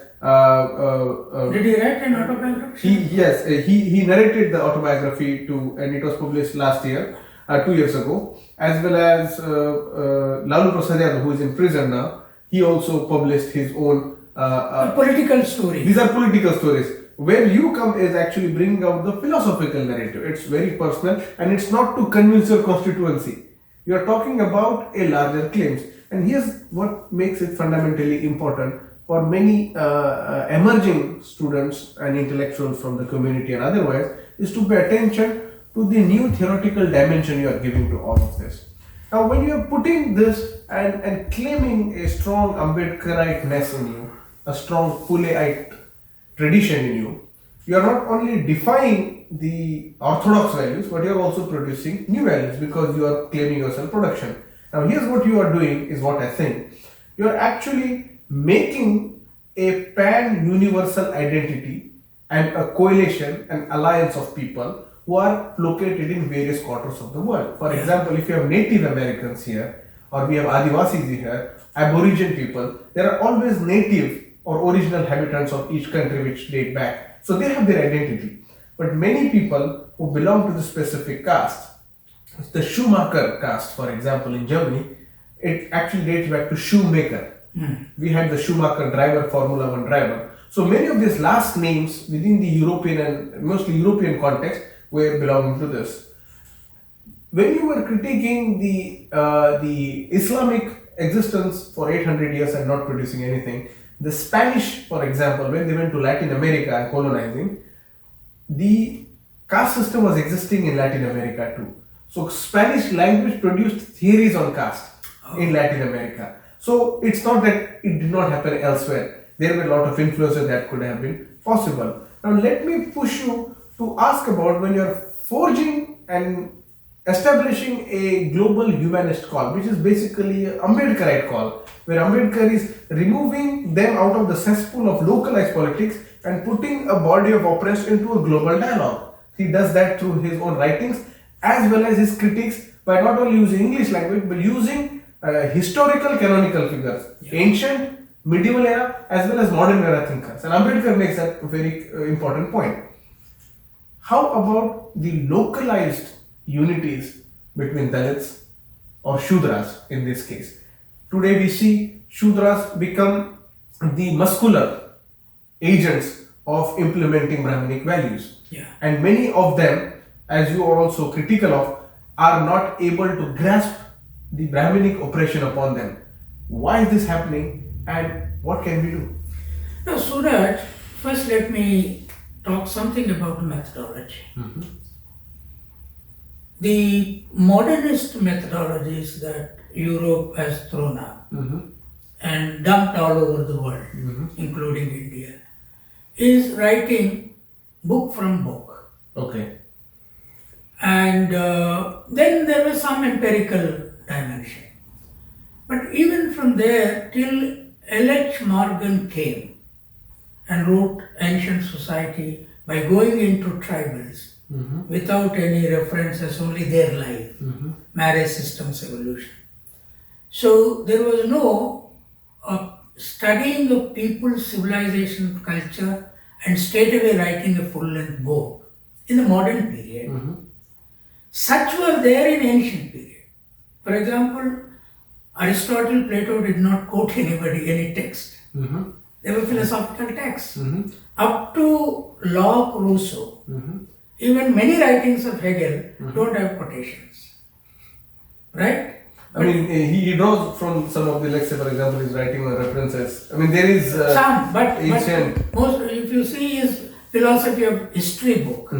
Did he write an autobiography? He narrated the autobiography and it was published last year, 2 years ago, as well as Lalu Prasad, who is in prison now. He also published his own political story. These are political stories. Where you come is actually bringing out the philosophical narrative. It's very personal and it's not to convince your constituency. You are talking about a larger claims. And here's what makes it fundamentally important for many emerging students and intellectuals from the community and otherwise is to pay attention to the new theoretical dimension you are giving to all of this. Now, when you are putting this and claiming a strong Ambedkarite-ness in you, a strong Puleite tradition in you, you are not only defying the orthodox values, but you are also producing new values because you are claiming yourself production. Now, here's what you are doing is what I think. You are actually making a pan-universal identity and a coalition, an alliance of people who are located in various quarters of the world. For example, if you have Native Americans here, or we have Adivasis here, Aborigine people, there are always native or original inhabitants of each country which date back. So they have their identity. But many people who belong to the specific caste, the Schumacher caste, for example, in Germany, it actually dates back to shoemaker. We had the Schumacher driver, Formula 1 driver. So many of these last names within the European and mostly European context were belonging to this. When you were critiquing the Islamic existence for 800 years and not producing anything, the Spanish, for example, when they went to Latin America and colonizing, the caste system was existing in Latin America too. So Spanish language produced theories on caste in Latin America. So it's not that it did not happen elsewhere. There were a lot of influences that could have been possible. Now let me push you to ask about when you're forging and establishing a global humanist call, which is basically an Ambedkarite call, where Ambedkar is removing them out of the cesspool of localized politics and putting a body of oppressed into a global dialogue. He does that through his own writings as well as his critiques by not only using English language but using historical canonical figures, ancient, medieval era as well as modern era thinkers. And Ambedkar makes that a very important point. How about the localized unities between Dalits or Shudras in this case? Today we see Shudras become the muscular agents of implementing Brahminic values. And many of them, as you are also critical of, are not able to grasp the Brahminic oppression upon them. Why is this happening and what can we do? Now, Suraj, first let me talk something about methodology. The modernist methodologies that Europe has thrown up and dumped all over the world, including India, is writing book from book. Okay. And then there was some empirical dimension. But even from there till L.H. Morgan came and wrote Ancient Society by going into tribals without any references, only their life, marriage systems evolution. So there was no studying of people's civilization, culture, and straightaway writing a full-length book in the modern period. Such were there in ancient period. For example, Aristotle, Plato did not quote anybody, any text. They were philosophical texts. Up to Locke, Rousseau, even many writings of Hegel don't have quotations. Right? I mean, he draws from some of the, let's say, for example, his writing or references. I mean, there is some, but ancient. Most, if you see his philosophy of history book,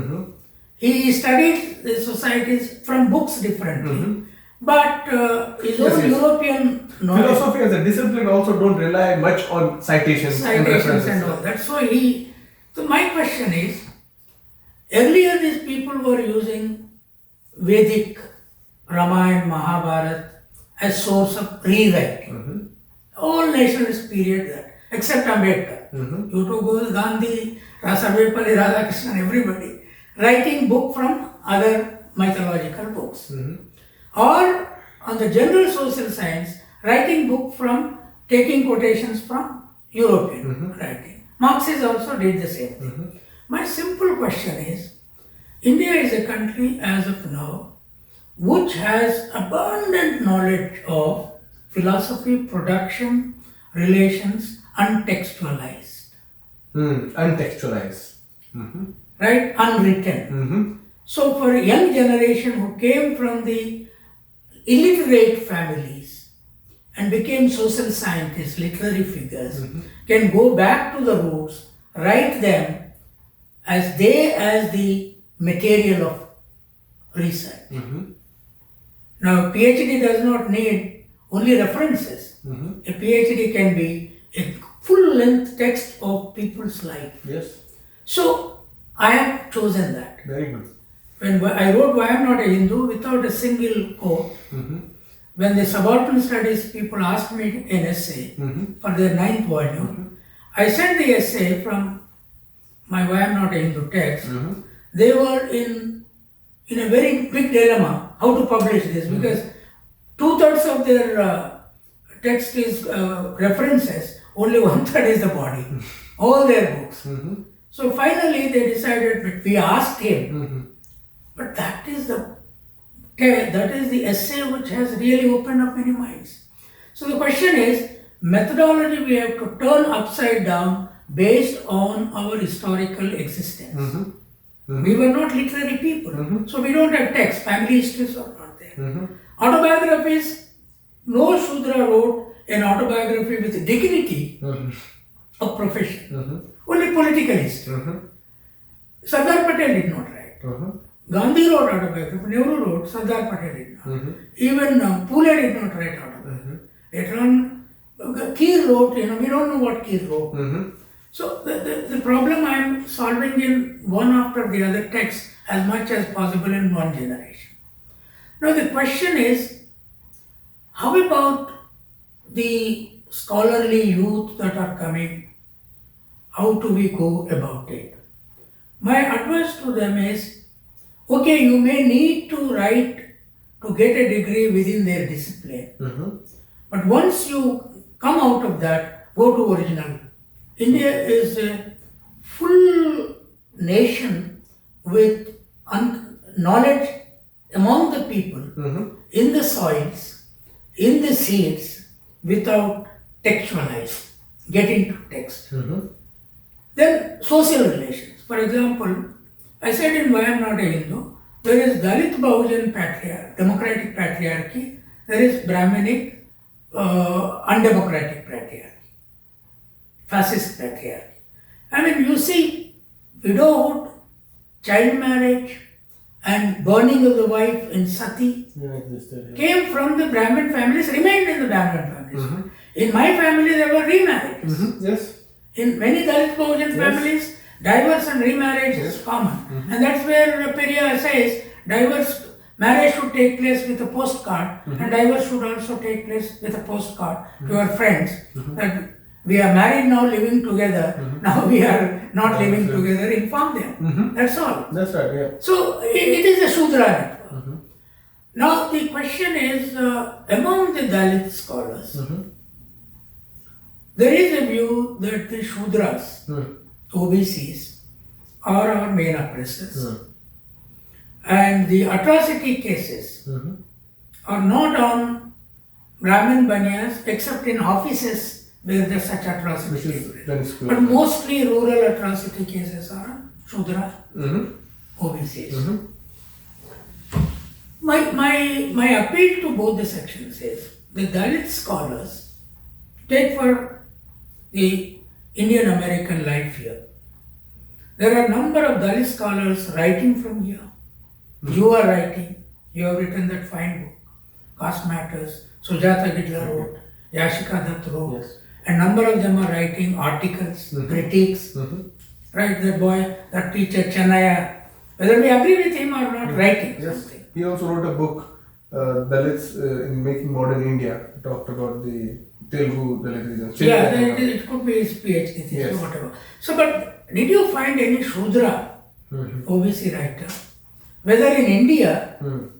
he studied the societies from books differently. But his own European knowledge. Philosophy as a discipline also don't rely much on citations and references. And all. That's why he So my question is, earlier these people were using Vedic, Ramayana, Mahabharata as source of rewriting. All nationalist period that, except Ambedkar. You to go Gandhi, Sarvepalli Radhakrishnan, everybody, writing book from other mythological books. Or on the general social science, writing book from, taking quotations from European writing. Marxists also did the same thing. My simple question is, India is a country as of now which has abundant knowledge of philosophy, production, relations, untextualized. Untextualized. Right? Unwritten. So for a young generation who came from the illiterate families and became social scientists, literary figures, can go back to the roots, write them as the material of research. Now, PhD does not need only references. A PhD can be a full-length text of people's life. Yes. So, I have chosen that. Very good. When I wrote Why I Am Not a Hindu without a single quote, when the subaltern studies people asked me an essay for their 9th volume, I sent the essay from my Why I Am Not a Hindu text. They were in a very big dilemma how to publish this because 2/3 of their text is references, only 1/3 is the body, all their books. So finally they decided, but we asked him, but that is the essay which has really opened up many minds. So the question is, methodology we have to turn upside down based on our historical existence. We were not literary people, so we don't have text, family histories are not there. Autobiographies, no Shudra wrote an autobiography with dignity of profession. Only political history. Sardar Patel did not write. Gandhi wrote autobiography, Nehru wrote, Sardar Patel did not. Even Pule did not write autobiography. Later on, Keir wrote, we don't know what Keir wrote. So the problem I am solving in one after the other text as much as possible in one generation. Now the question is, how about the scholarly youth that are coming? How do we go about it? My advice to them is, okay, you may need to write to get a degree within their discipline. But once you come out of that, go to original. India is a full nation with knowledge among the people, in the soils, in the seeds, without textualize, getting to text. Then social relations. For example, I said in Why I Am Not a Hindu, there is Dalit Bahujan patriarchy, democratic patriarchy, there is Brahminic, undemocratic patriarchy, fascist patriarchy. I mean, you see, widowhood, child marriage, and burning of the wife in Sati came from the Brahmin families, remained in the Brahmin families. In my family, there were remarriages. Yes. In many Dalit Bahujan families, divorce and remarriage is common. And that's where Periyar says marriage should take place with a postcard, and divorce should also take place with a postcard to our friends. That we are married now, living together. Now we are not living together, inform them. That's all. That's right, yeah. So it is a Shudra network. Now the question is, among the Dalit scholars, there is a view that the Shudras, OBCs, are our main oppressors. And the atrocity cases are not on Brahmin Banyas except in offices where there's such atrocity. But mostly rural atrocity cases are on Shudra, OBCs. My appeal to both the sections is the Dalit scholars take for the Indian American life here. There are a number of Dalit scholars writing from here. You are writing, you have written that fine book, Caste Matters, Sujata Gidla wrote, Yashika Dutt wrote, a number of them are writing articles, critiques, right? That boy, that teacher Chennaya, whether we agree with him or not, writing Yes. something. He also wrote a book, Dalits in Making Modern India. He talked about the Telugu Dalit region. Yeah, it could be his PhD thesis Yes. or whatever. So, but did you find any Shudra OBC writer, whether in India,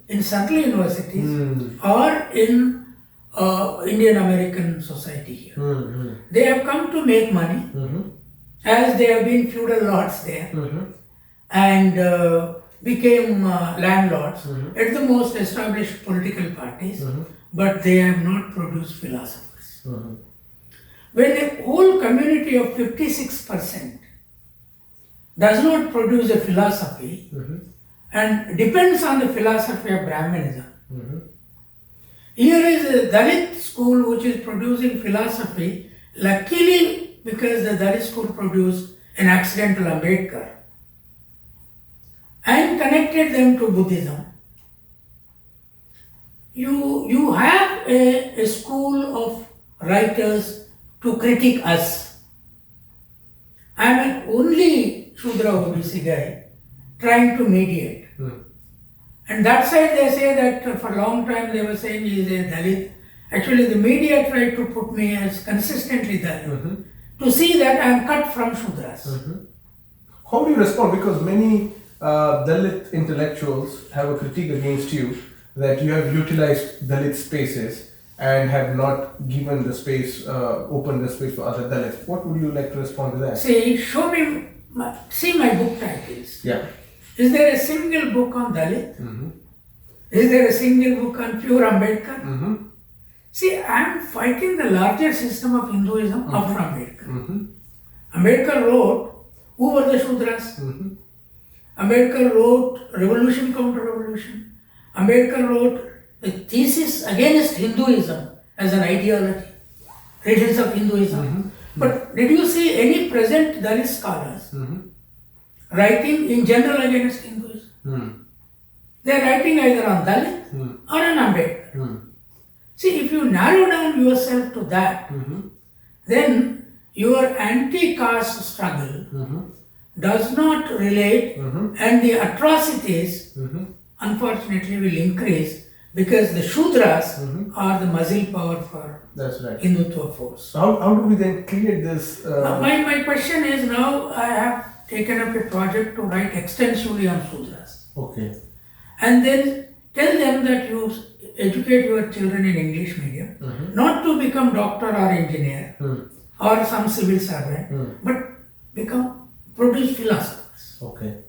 in central universities, or in Indian American society here? They have come to make money, as they have been feudal lords there, and became landlords at the most established political parties, but they have not produced philosophers. When a whole community of 56% does not produce a philosophy and depends on the philosophy of Brahmanism, here is a Dalit school which is producing philosophy, luckily because the Dalit school produced an accidental Ambedkar and connected them to Buddhism. You have a school of writers to critique us. I am an only Shudra OBC guy trying to mediate. And that side they say that for a long time they were saying he is a Dalit. Actually the media tried to put me as consistently Dalit to see that I am cut from Shudras. How do you respond? Because many Dalit intellectuals have a critique against you that you have utilized Dalit spaces and have not given the space, opened the space for other Dalits. What would you like to respond to that? See, see my book titles. Yeah. Is there a single book on Dalit? Is there a single book on pure Ambedkar? See, I am fighting the larger system of Hinduism after Ambedkar. Ambedkar wrote, who were the Shudras? Ambedkar wrote Revolution, Counter-Revolution. Ambedkar wrote a thesis against Hinduism as an ideology, traditions of Hinduism. But did you see any present Dalit scholars writing in general against Hinduism? They are writing either on Dalit or on Ambedkar. See, if you narrow down yourself to that, then your anti-caste struggle does not relate and the atrocities unfortunately will increase because the Shudras are the muzzle power for That's right. Hindutva force. So how do we then create this? My question is, now I have taken up a project to write extensively on Shudras. Okay. And then tell them that you educate your children in English medium, not to become doctor or engineer or some civil servant, but produce philosophers. Okay.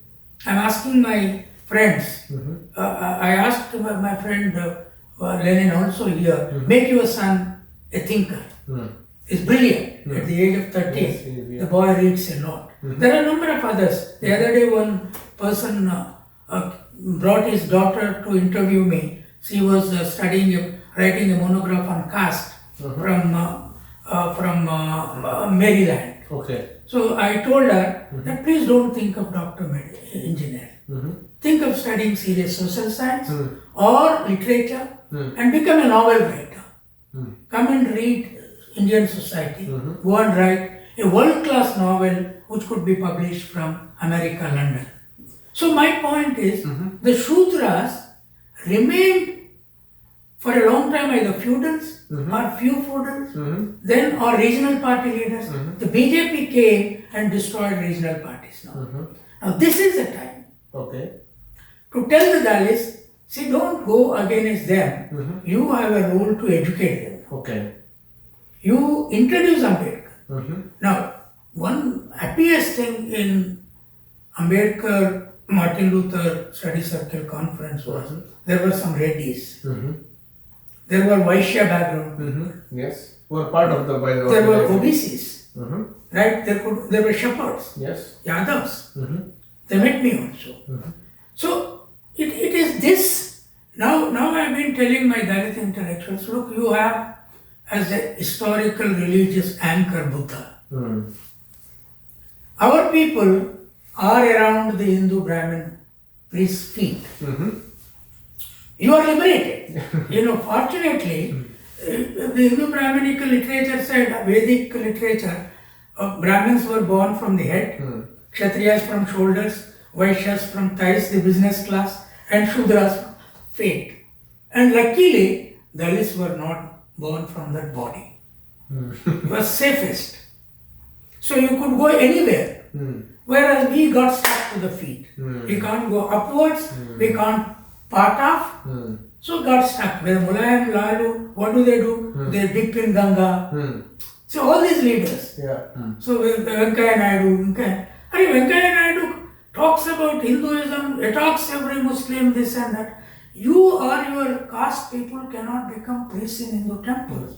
I'm asking my friends, I asked my friend Lenin also here, make your son a thinker. He's brilliant. At the age of 13, Yes, the boy reads a lot. There are a number of others. The other day one person brought his daughter to interview me. She was writing a monograph on caste from Maryland. Okay. So I told her that please don't think of doctor engineer. Think of studying serious social science or literature and become a novel writer. Come and read Indian society. Go and write a world-class novel which could be published from America, London. So my point is, the Shudras remained for a long time either feudals or few feudals, then or regional party leaders. The BJP came and destroyed regional parties now. Now this is the time to tell the Dalits, see, don't go against them. You have a role to educate them. Okay. You introduce Ambedkar. Now, one happiest thing in Ambedkar Martin Luther Study Circle conference was there were some Reddys. There were Vaishya background. Yes. Who were part of the There were OBCs. Right? There were shepherds. Yes. Yadavs. They met me also. So it is this. Now I have been telling my Dalit intellectuals, look, you have as a historical religious anchor Buddha. Our people are around the Hindu Brahmin priest's feet. You are liberated. Fortunately, the Hindu Brahminical literature said, Vedic literature, Brahmins were born from the head, Kshatriyas from shoulders, Vaishyas from thighs, the business class, and Shudras from feet. And luckily, Dalits were not born from that body. It was safest. So you could go anywhere. Whereas we got stuck to the feet. We can't go upwards, we can't part off. So got stuck. Where Mulayam, Lalu, what do? They dip in Ganga. So all these leaders. So Venkaya Naidu, Venkaya Naidu talks about Hinduism, attacks every Muslim, this and that. You or your caste people cannot become priests in Hindu temple.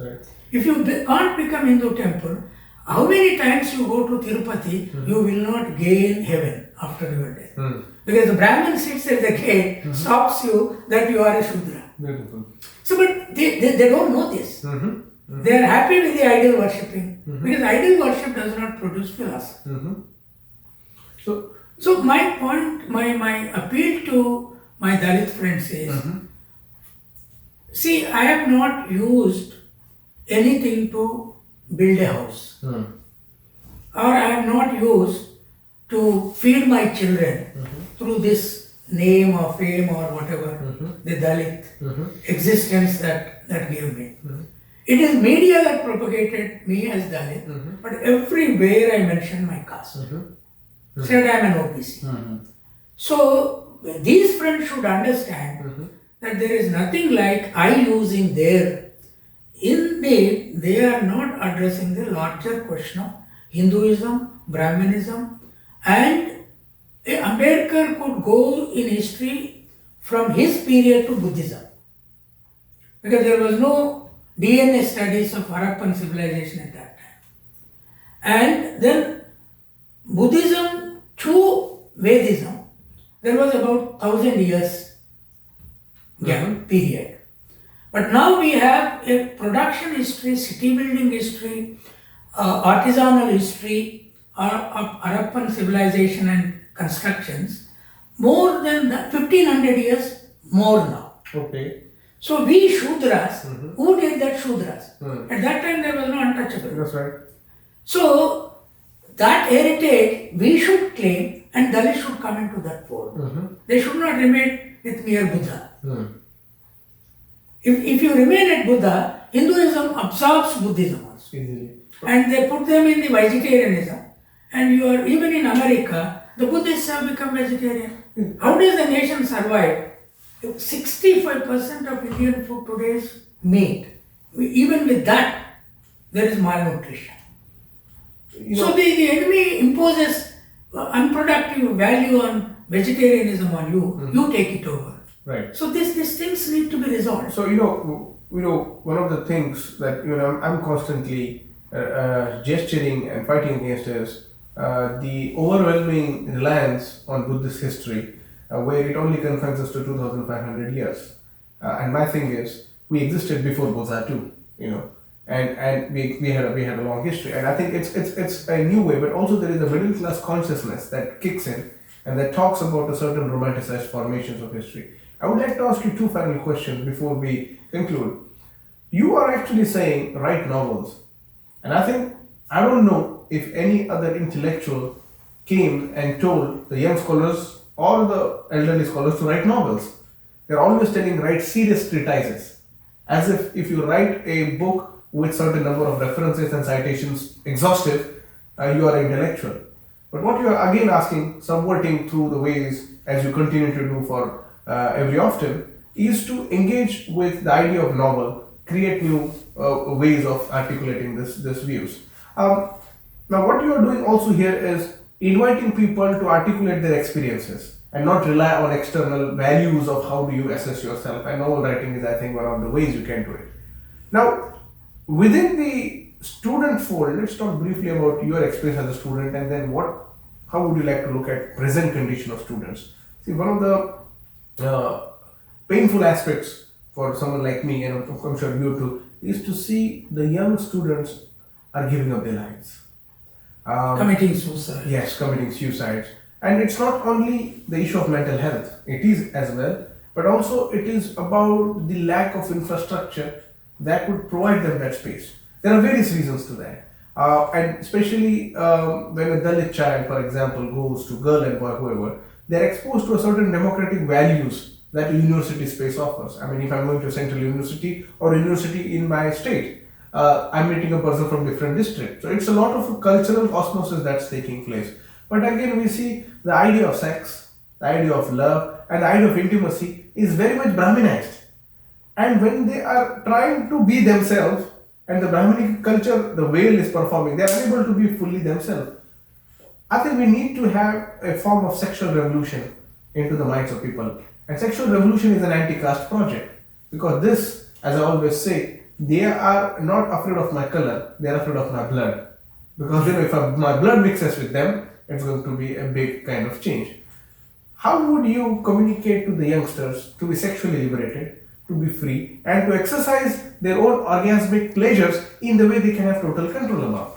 If you can't become Hindu temple, how many times you go to Tirupati, you will not gain heaven after your death. Because the Brahmin sits at the gate, stops you that you are a Shudra. Beautiful. So, but they don't know this. They are happy with the idol worshipping. Because idol worship does not produce philosophy. So my point, my appeal to my Dalit friends is, see, I have not used anything to build a house. Or I have not used to feed my children through this name or fame or whatever, the Dalit existence that gave me. It is media that propagated me as Dalit, but everywhere I mention my caste. Said I am an OBC. So these friends should understand that there is nothing like I using their. Indeed, they are not addressing the larger question of Hinduism, Brahminism, and Ambedkar could go in history from his period to Buddhism. Because there was no DNA studies of Harappan civilization at that time. And then Buddhism to Vedism, there was about 1,000 years period. But now we have a production history, city building history, artisanal history of Harappan civilization and constructions, more than 1,500 years more now. So we Shudras, who did that Shudras? At that time there was no untouchable. That's right. So that heritage we should claim and Dalit should come into that fold. They should not remain with mere Buddha. If you remain at Buddha, Hinduism absorbs Buddhism also. And they put them in the vegetarianism. And you are, even in America, the Buddhists have become vegetarian. How does the nation survive? 65% of Indian food today is meat. Even with that, there is malnutrition. So the enemy imposes unproductive value on vegetarianism on you, you take it over. Right. So these things need to be resolved. So one of the things that I'm constantly gesturing and fighting against is the overwhelming reliance on Buddhist history, where it only confines us to 2,500 years. And my thing is, we existed before Buddha too, and we had a long history. And I think it's a new way, but also there is a middle class consciousness that kicks in and that talks about a certain romanticized formations of history. I would like to ask you two final questions before we conclude. You are actually saying write novels, and I don't know if any other intellectual came and told the young scholars or the elderly scholars to write novels. They're always telling write serious treatises, as if you write a book with certain number of references and citations exhaustive, you are intellectual. But what you are again asking, subverting through the ways as you continue to do for every often, is to engage with the idea of novel, create new ways of articulating this views. Now what you are doing also here is inviting people to articulate their experiences and not rely on external values of how do you assess yourself. And novel writing is, I think, one of the ways you can do it. Now, within the student fold, let's talk briefly about your experience as a student, and then how would you like to look at present condition of students? See, one of the painful aspects for someone like me, and I'm sure you too, is to see the young students are giving up their lives. Committing suicide. Yes, committing suicides. And it's not only the issue of mental health, it is as well, but also it is about the lack of infrastructure that would provide them that space. There are various reasons to that. And especially when a Dalit child, for example, goes to girl and boy, whoever, they're exposed to a certain democratic values that university space offers. I mean, if I'm going to a central university or university in my state, I'm meeting a person from different district. So it's a lot of cultural osmosis that's taking place. But again, we see the idea of sex, the idea of love, and the idea of intimacy is very much Brahminized. And when they are trying to be themselves, and the Brahminic culture, the veil is performing, they are unable to be fully themselves. I think we need to have a form of sexual revolution into the minds of people. And sexual revolution is an anti-caste project. Because this, as I always say, they are not afraid of my color, they are afraid of my blood. Because if my blood mixes with them, it's going to be a big kind of change. How would you communicate to the youngsters to be sexually liberated, to be free, and to exercise their own orgasmic pleasures in the way they can have total control about?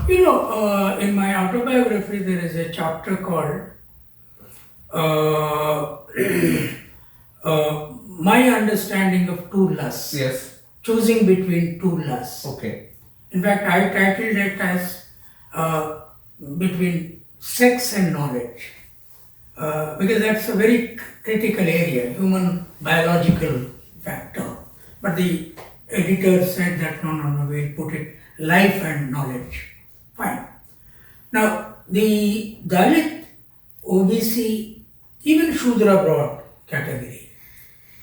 In my autobiography, there is a chapter called My Understanding of Two Lusts. Yes. Choosing between two lusts. Okay. In fact, I titled it as Between Sex and Knowledge. Because that's a very critical area, human biological factor. But the editor said that no, we'll put it life and knowledge. Fine. Now, the Dalit, OBC, even Shudra broad category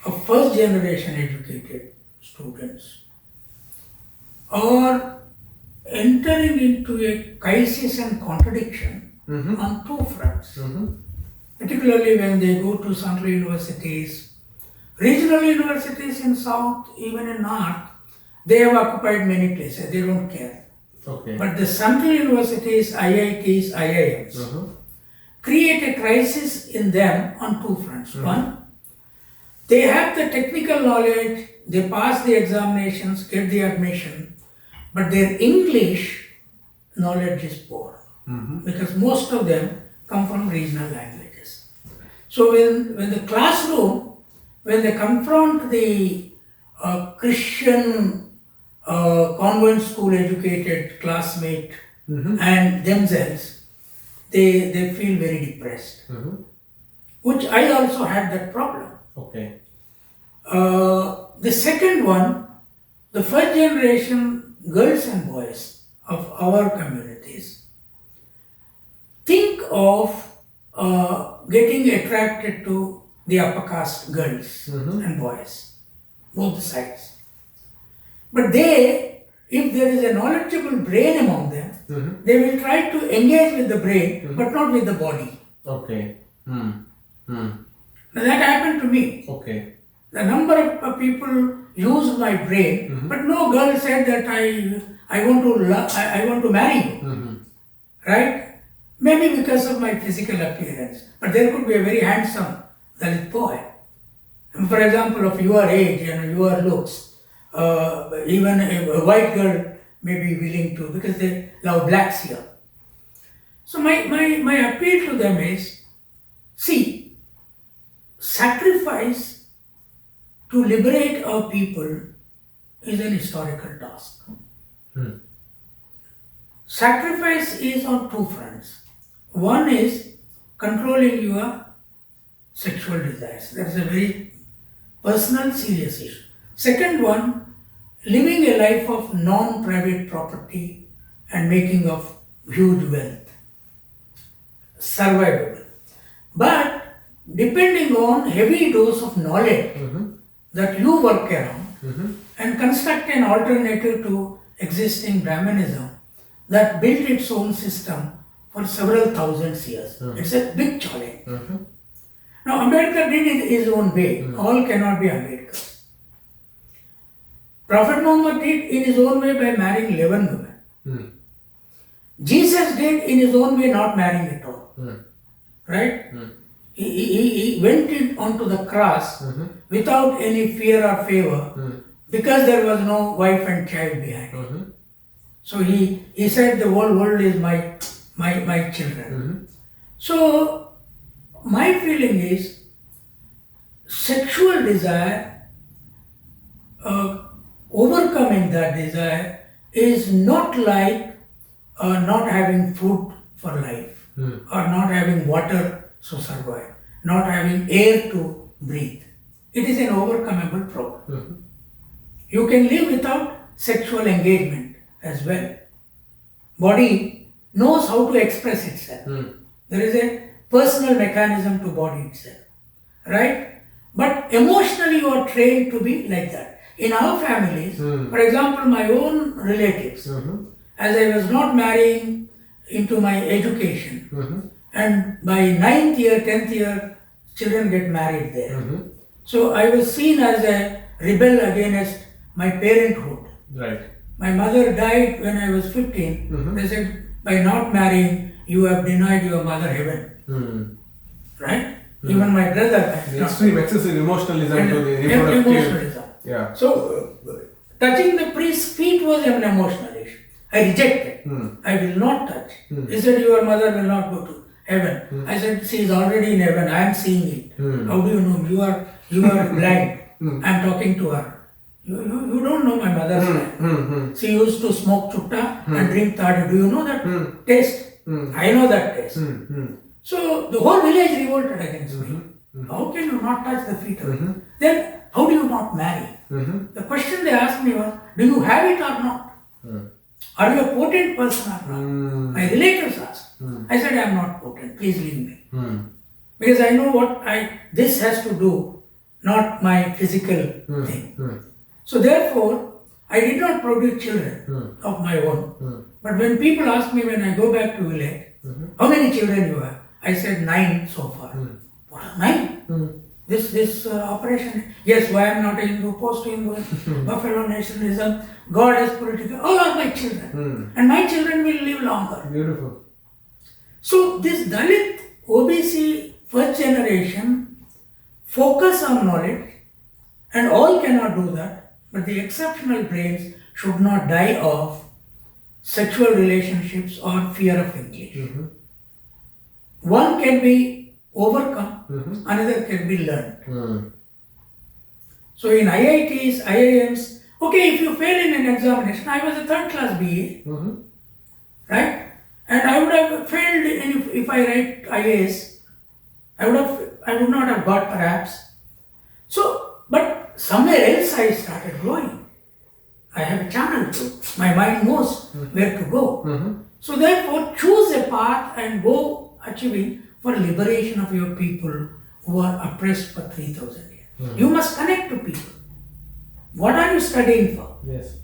of first generation educated students are entering into a crisis and contradiction on two fronts. Particularly when they go to central universities, regional universities in south, even in north, they have occupied many places, they don't care. Okay. But the central universities, IITs, IIMs, create a crisis in them on two fronts. One, they have the technical knowledge, they pass the examinations, get the admission, but their English knowledge is poor because most of them come from regional languages. So when the classroom, when they confront the Christian convent school educated classmate and themselves, they feel very depressed. Which I also had that problem. Okay. The second one, the first generation girls and boys of our communities think of getting attracted to the upper caste girls and boys, both sides. But they, if there is a knowledgeable brain among them, they will try to engage with the brain, but not with the body. Okay. Now that happened to me. Okay. The number of people used my brain, but no girl said that I want to marry you, right? Maybe because of my physical appearance, but there could be a very handsome Dalit boy. And for example, of your age and your looks, even a white girl may be willing to, because they love blacks here. So my appeal to them is, see, sacrifice to liberate our people is an historical task. Sacrifice is on two fronts. One is controlling your sexual desires. That is a very personal, serious issue. Second one, living a life of non-private property and making of huge wealth. Survivable. But depending on heavy dose of knowledge that you work around and construct an alternative to existing Brahmanism that built its own system for several thousand years. It's a big challenge. Now Ambedkar did it his own way. All cannot be Ambedkar. Prophet Muhammad did in his own way by marrying 11 women. Jesus did in his own way not marrying at all. Right? He went in onto the cross without any fear or favor because there was no wife and child behind. So he said the whole world is my children. So my feeling is sexual desire, overcoming that desire is not like not having food for life, or not having water to survive, not having air to breathe. It is an overcomable problem. You can live without sexual engagement as well. Body knows how to express itself. There is a personal mechanism to body itself, right? But emotionally you are trained to be like that. In our families, for example, my own relatives, as I was not marrying into my education, and by 9th year, 10th year, children get married there. So I was seen as a rebel against my parenthood. Right. My mother died when I was 15. They said, by not marrying, you have denied your mother heaven. Right? Even my brother. The extreme excessive emotionalism to the reproductive. Emotionalism. Yeah. So, touching the priest's feet was an emotional issue. I rejected. I will not touch. He said, your mother will not go to heaven. I said, she is already in heaven. I am seeing it. How do you know? You are blind. I am talking to her. You don't know my mother's life. She used to smoke chutta and drink toddy. Do you know that taste? I know that taste. So the whole village revolted against me. How can you not touch the feet of it? Then how do you not marry? The question they asked me was, do you have it or not? Are you a potent person or not? My relatives asked. I said, I am not potent. Please leave me. Because I know what this has to do, not my physical thing. So therefore, I did not produce children of my own. But when people ask me when I go back to village, how many children you have? I said 9 so far. What are 9? This operation. Yes, why I am not a Hindu, post-Hindu, Buffalo nationalism, God as political, all are my children. And my children will live longer. Beautiful. So this Dalit, OBC, first generation, focus on knowledge, and all cannot do that. But the exceptional brains should not die of sexual relationships or fear of English. One can be overcome, another can be learned. So in IITs, IIMs, okay, if you fail in an examination, I was a third class BA, right? And I would have failed if I write IAS. I would not have got perhaps. So, but somewhere else I started growing. I have a channel to, my mind knows where to go. So therefore, choose a path and go achieving for liberation of your people who are oppressed for 3,000 years. You must connect to people. What are you studying for? Yes.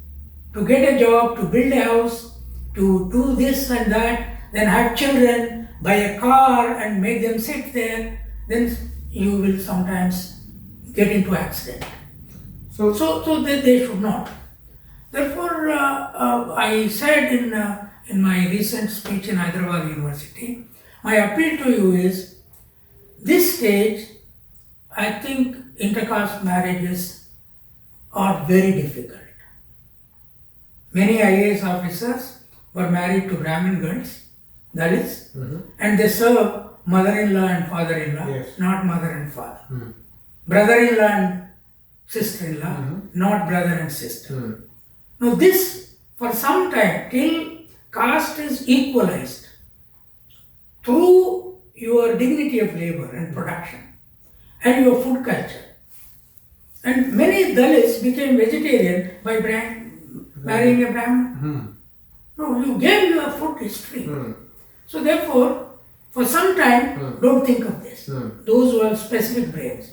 To get a job, to build a house, to do this and that, then have children, buy a car and make them sit there, then you will sometimes get into accident. So they should not. Therefore, I said in my recent speech in Hyderabad University, my appeal to you is, this stage, I think intercaste marriages are very difficult. Many IAS officers were married to Brahmin girls, Dalits, and they serve mother-in-law and father-in-law, not mother and father. Brother-in-law and sister-in-law, not brother and sister. Now this, for some time, till caste is equalized, through your dignity of labor and production, and your food culture. And many Dalits became vegetarian by marrying a Brahmin. No, you gave your food history. So therefore, for some time, don't think of this. Those who have specific brains.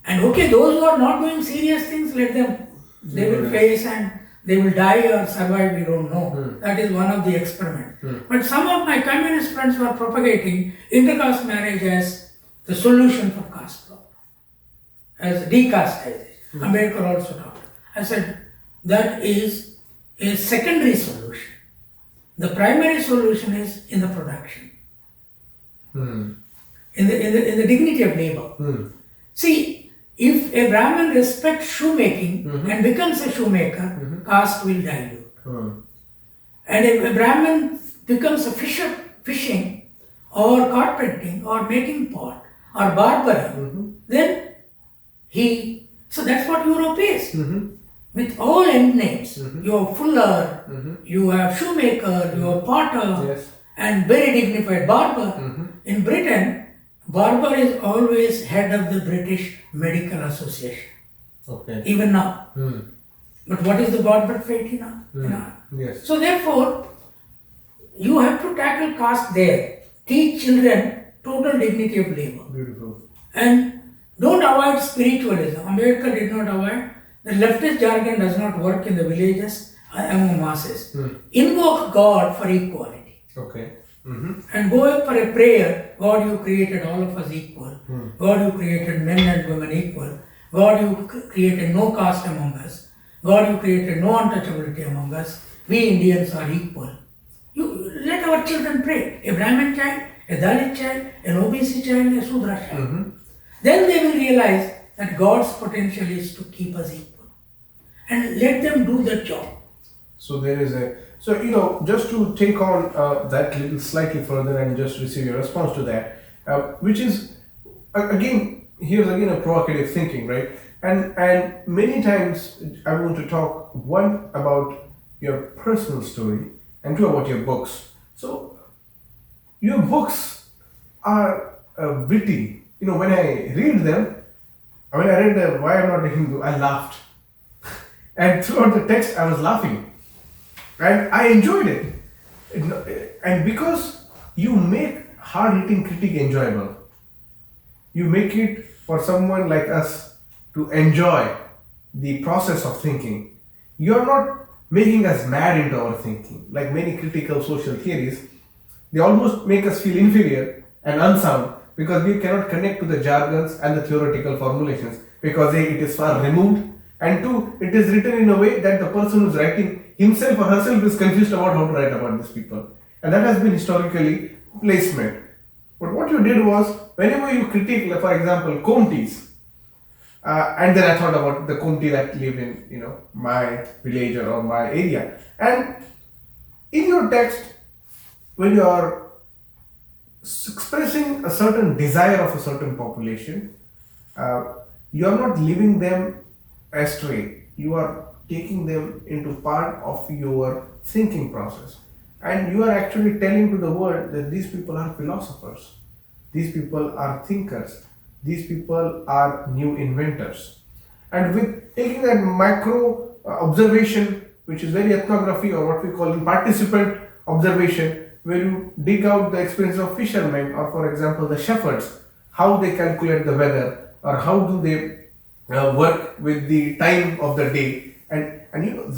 And okay, those who are not doing serious things, let them. They will face and they will die or survive, we don't know. That is one of the experiments. But some of my communist friends were propagating intercaste marriage as the solution for caste problem, as decasteization. Ambedkar also talked. I said, that is a secondary solution. The primary solution is in the production, in the dignity of labor. See, if a Brahmin respects shoemaking and becomes a shoemaker, caste will dilute. And if a Brahmin becomes a fishing or carpenting or making pot or barbering, then so that's what Europe is. with all end names. You have fuller, you have shoemaker, you have potter, Yes. and very dignified barber. In Britain, barber is always head of the British Medical Association, Okay. even now. But what is the barber fate now? Yes. So therefore, you have to tackle caste there. Teach children total dignity of labor. Beautiful. And don't avoid spiritualism. Ambedkar did not avoid. The leftist jargon does not work in the villages among masses. Invoke God for equality. Okay. And go up for a prayer. God, you created all of us equal. God, you created men and women equal. God, you created no caste among us. God, you created no untouchability among us. We Indians are equal. You let our children pray. A Brahmin child, a Dalit child, an OBC child, a Sudra child. Then they will realize that God's potential is to keep us equal. And let them do the job. So there is a, so just to take on that little slightly further and just receive your response to that, which is here's again a provocative thinking, right? And many times I want to talk, one, about your personal story, and two, about your books. So your books are witty. When I read them, when I read Why I'm Not a Hindu, I laughed. And throughout the text, I was laughing. And I enjoyed it. And because you make hard-hitting critique enjoyable, you make it for someone like us to enjoy the process of thinking. You're not making us mad into our thinking. Like many critical social theories, they almost make us feel inferior and unsound because we cannot connect to the jargons and the theoretical formulations because A, it is far removed, and two, it is written in a way that the person who is writing himself or herself is confused about how to write about these people. And that has been historically placement. But what you did was, whenever you critique, like for example, Comtes, and then I thought about the Comte that live in my village or my area. And in your text, when you are expressing a certain desire of a certain population, you are not leaving them astray. You are taking them into part of your thinking process. And you are actually telling to the world that these people are philosophers. These people are thinkers. These people are new inventors. And with taking that macro observation, which is very ethnography or what we call in participant observation, where you dig out the experience of fishermen or for example the shepherds, how they calculate the weather or how do they work with the time of the day. And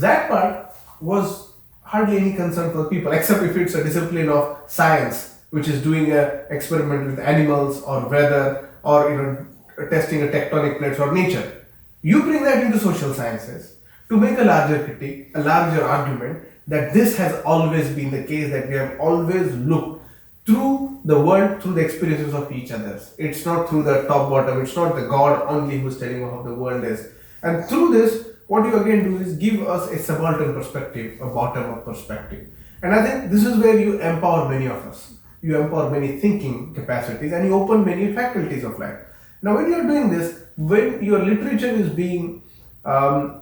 that part was hardly any concern for people, except if it's a discipline of science, which is doing an experiment with animals or weather or testing a tectonic plates or nature. You bring that into social sciences to make a larger critique, a larger argument that this has always been the case, that we have always looked through the world, through the experiences of each other's. It's not through the top bottom, it's not the God only who's telling you how the world is. And through this, what you again do is give us a subaltern perspective, a bottom-up perspective. And I think this is where you empower many of us. You empower many thinking capacities and you open many faculties of life. Now when you are doing this, when your literature is being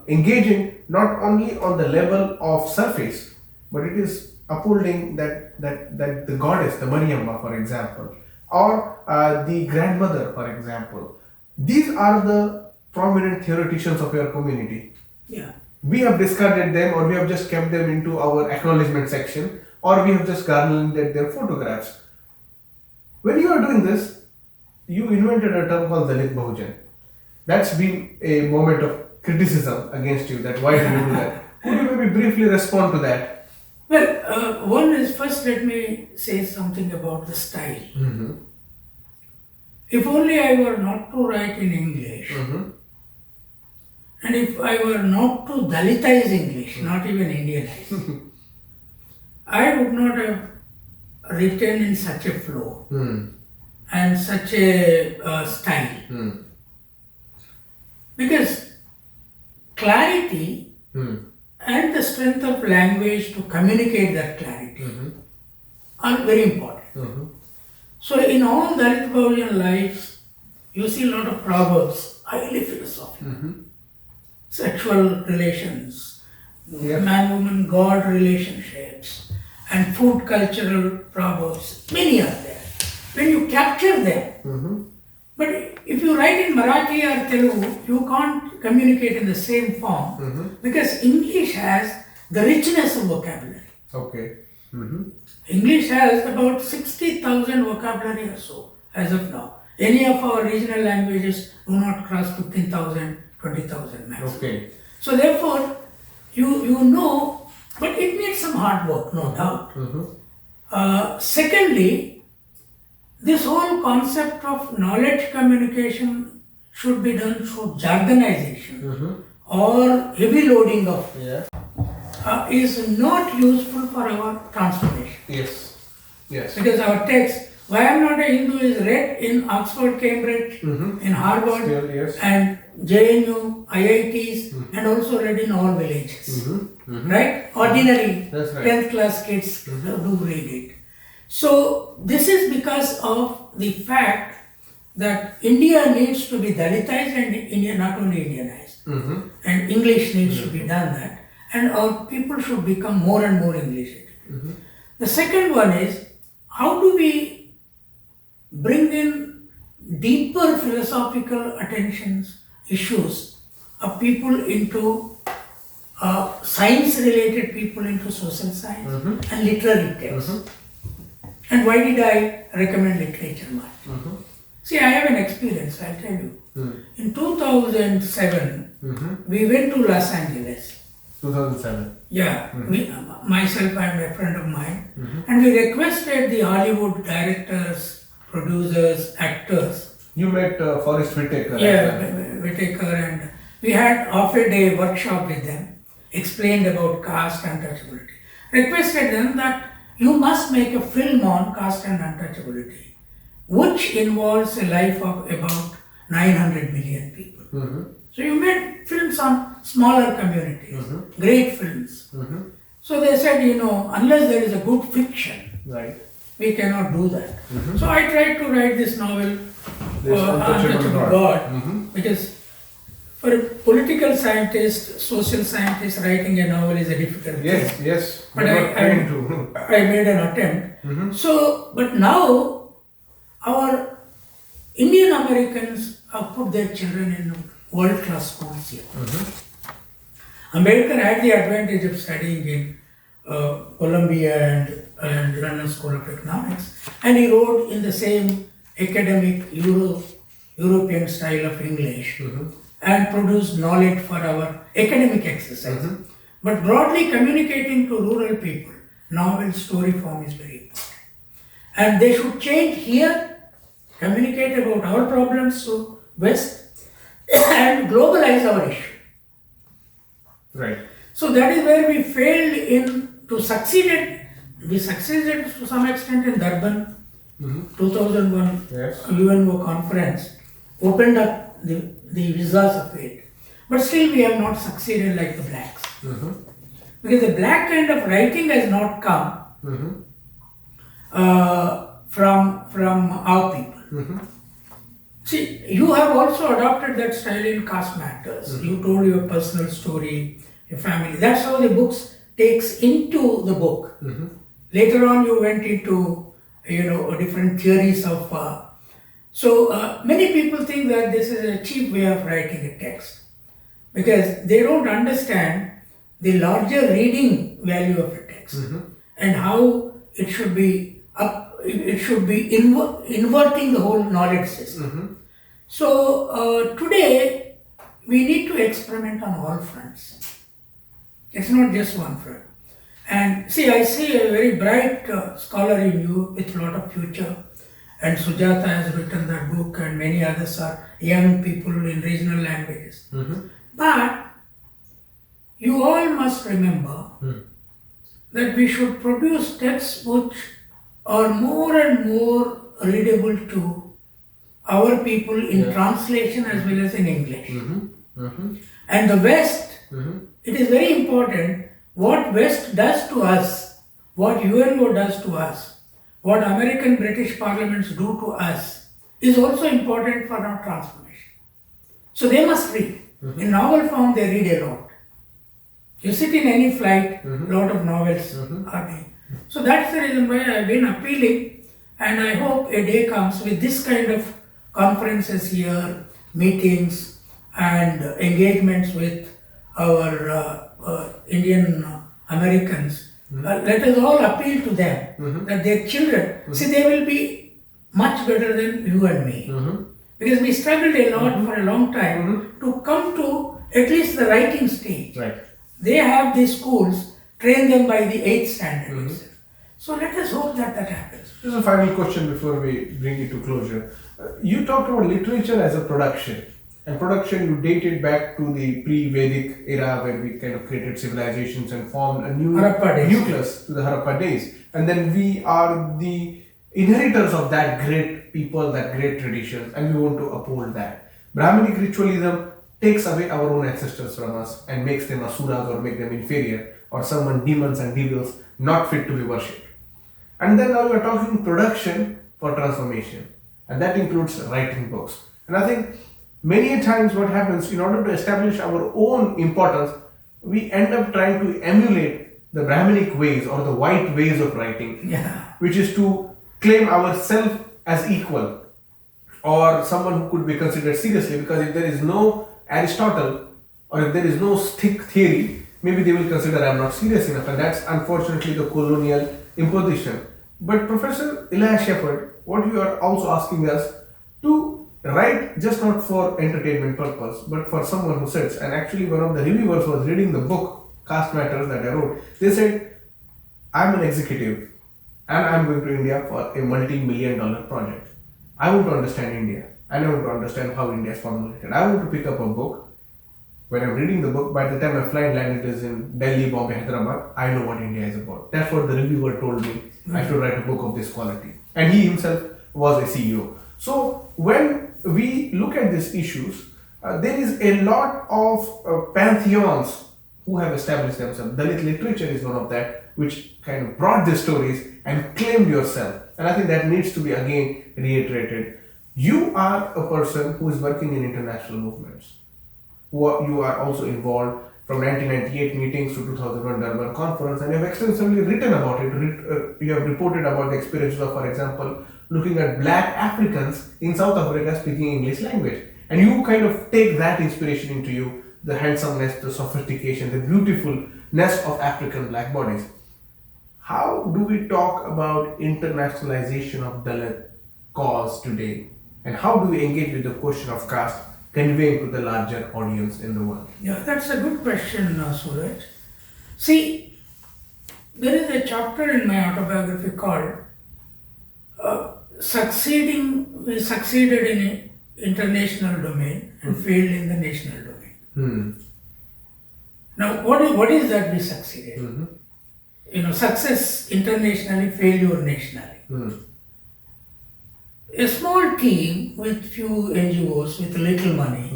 engaging not only on the level of surface, but it is upholding that the goddess, the Maniammai for example, or the grandmother for example, these are the prominent theoreticians of your community. Yeah. We have discarded them or we have just kept them into our acknowledgement section or we have just garlanded their photographs. When you are doing this, you invented a term called Dalit Bahujan. That's been a moment of criticism against you, that why did you do that? Could you maybe briefly respond to that? Well, one is, first let me say something about the style. If only I were not to write in English, and if I were not to Dalitize English, not even Indianize, I would not have written in such a flow and such a style. Because clarity and the strength of language to communicate that clarity are very important. So in all Dalit Bahujan lives, you see a lot of proverbs, highly philosophical. sexual relations, Yeah. man-woman God relationships, and food cultural proverbs. Many are there. When you capture them, but if you write in Marathi or Telugu, you can't communicate in the same form because English has the richness of vocabulary. Okay. English has about 60,000 vocabulary or so as of now. Any of our regional languages do not cross 15,000, 20,000 maximum. Okay. So therefore, you know, but it needs some hard work, no doubt. Secondly, this whole concept of knowledge communication should be done through jargonization or heavy loading of Yeah. is not useful for our transformation. Yes. Yes. Because our text, Why I Am Not a Hindu is read in Oxford, Cambridge, in Harvard, Still, yes. and JNU, IITs, and also read in all villages. Right? Ordinary That's right. 10th class kids do read it. So, this is because of the fact that India needs to be Dalitized and India not only Indianized. And English needs to be done that. And our people should become more and more English educated. The second one is, how do we bring in deeper philosophical attentions, issues of people into science-related people into social science and literary texts. And why did I recommend literature much? See, I have an experience, I'll tell you. In 2007, we went to Los Angeles. 2007. Yeah, myself and a friend of mine, and we requested the Hollywood directors, producers, actors. You met Forrest Whitaker. Whitaker, and we had half a day workshop with them, explained about caste untouchability. Requested them that you must make a film on caste and untouchability, which involves a life of about 900 million people. So you made films on smaller communities, great films. So they said, unless there is a good fiction, Right. we cannot do that. So I tried to write this novel, This Untouchable God, because for a political scientist, social scientist, writing a novel is a difficult thing. Yes. But We're not trained to. I made an attempt. So, but now our Indian Americans have put their children in world-class schools here. Ambedkar had the advantage of studying in Columbia and London School of Economics, and he wrote in the same academic European style of English and produced knowledge for our academic exercise. But broadly communicating to rural people, novel story form is very important. And they should change here, communicate about our problems to West, and globalize our issue. Right. So that is where we failed to succeeded. We succeeded to some extent in Durban, 2001 Yes. UNO conference, opened up the visas of it. But still we have not succeeded like the blacks. Because the black kind of writing has not come from our people. See, you have also adopted that style in Caste Matters. You told your personal story, your family. That's how the books takes into the book. Later on, you went into different theories of. Many people think that this is a cheap way of writing a text because they don't understand the larger reading value of a text and how it should be inverting the whole knowledge system. So today we need to experiment on all fronts. It's not just one front. And see, I see a very bright scholar in you with a lot of future. And Sujata has written that book, and many others are young people in regional languages. But you all must remember that we should produce texts which are more and more readable to our people in translation as well as in English. And the West, it is very important what West does to us, what UNO does to us, what American British parliaments do to us is also important for our transformation. So they must read. In novel form, they read a lot. You sit in any flight, lot of novels are there. So that's the reason why I've been appealing, and I hope a day comes with this kind of conferences here, meetings, and engagements with our Indian Americans. Let us all appeal to them that their children, see, they will be much better than you and me. Because we struggled a lot for a long time to come to at least the writing stage. Right. They have these schools, train them by the 8th standard itself. So let us hope that that happens. Just a final question before we bring it to closure. You talked about literature as a production. And production, you dated back to the pre-Vedic era where we kind of created civilizations and formed a new nucleus to the Harappa days. And then we are the inheritors of that great people, that great traditions, and we want to uphold that. Brahminic ritualism takes away our own ancestors from us and makes them asuras or make them inferior or summon demons and devils not fit to be worshipped. And then now we are talking production for transformation, and that includes writing books. And I think many a times what happens, in order to establish our own importance, we end up trying to emulate the Brahminic ways or the white ways of writing, which is to claim ourselves as equal or someone who could be considered seriously, because if there is no Aristotle or if there is no stick theory, maybe they will consider I am not serious enough, and that's unfortunately the colonial imposition. But Professor Ilaiah Shepherd, what you are also asking us to write just not for entertainment purpose, but for someone who sits. And actually one of the reviewers was reading the book Caste Matters that I wrote. They said, I'm an executive and I'm going to India for a multi-million-dollar project. I want to understand India and I want to understand how India is formulated. I want to pick up a book. When I'm reading the book, by the time my flight landed is in Delhi, Bombay, Hyderabad, I know what India is about. That's what the reviewer told me. I should write a book of this quality. And he himself was a CEO. So when we look at these issues, there is a lot of pantheons who have established themselves. Dalit literature is one of that, which kind of brought these stories and claimed yourself. And I think that needs to be again reiterated. You are a person who is working in international movements. You are also involved from 1998 meetings to 2001 Durban conference, and you have extensively written about it. You have reported about the experiences of, for example, looking at black Africans in South Africa speaking English language. And you kind of take that inspiration into you, the handsomeness, the sophistication, the beautifulness of African black bodies. How do we talk about internationalization of Dalit cause today? And how do we engage with the question of caste, conveying to the larger audience in the world? Yeah, that's a good question, Suraj. See, there is a chapter in my autobiography called We succeeded in international domain and failed in the national domain. Now, what is that we succeeded? Success internationally, failure nationally. A small team with few NGOs with little money.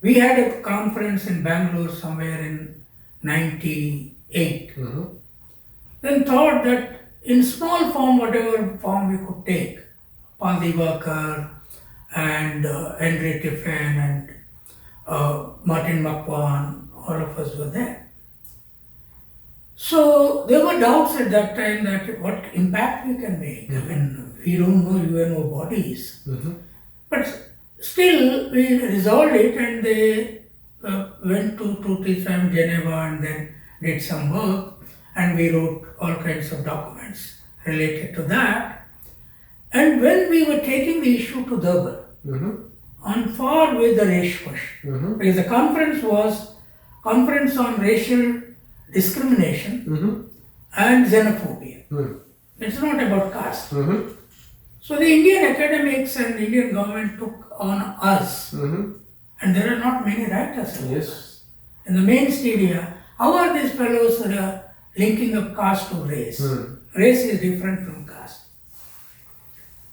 We had a conference in Bangalore somewhere in 98. Then thought that in small form, whatever form we could take, Paul Divakar and Andre Tiffin and Martin McQuan, all of us were there. So there were doubts at that time that what impact we can make. I mean, we don't know UNO bodies. But still, we resolved it, and they went to Tutisam, Geneva, and then did some work, and we wrote all kinds of documents related to that. And when we were taking the issue to Durban, on par with the race push, because the conference was conference on racial discrimination and xenophobia. It's not about caste. So the Indian academics and Indian government took on us, and there are not many writers. Yes. In the main media, how are these fellows linking up caste to race? Race is different from caste.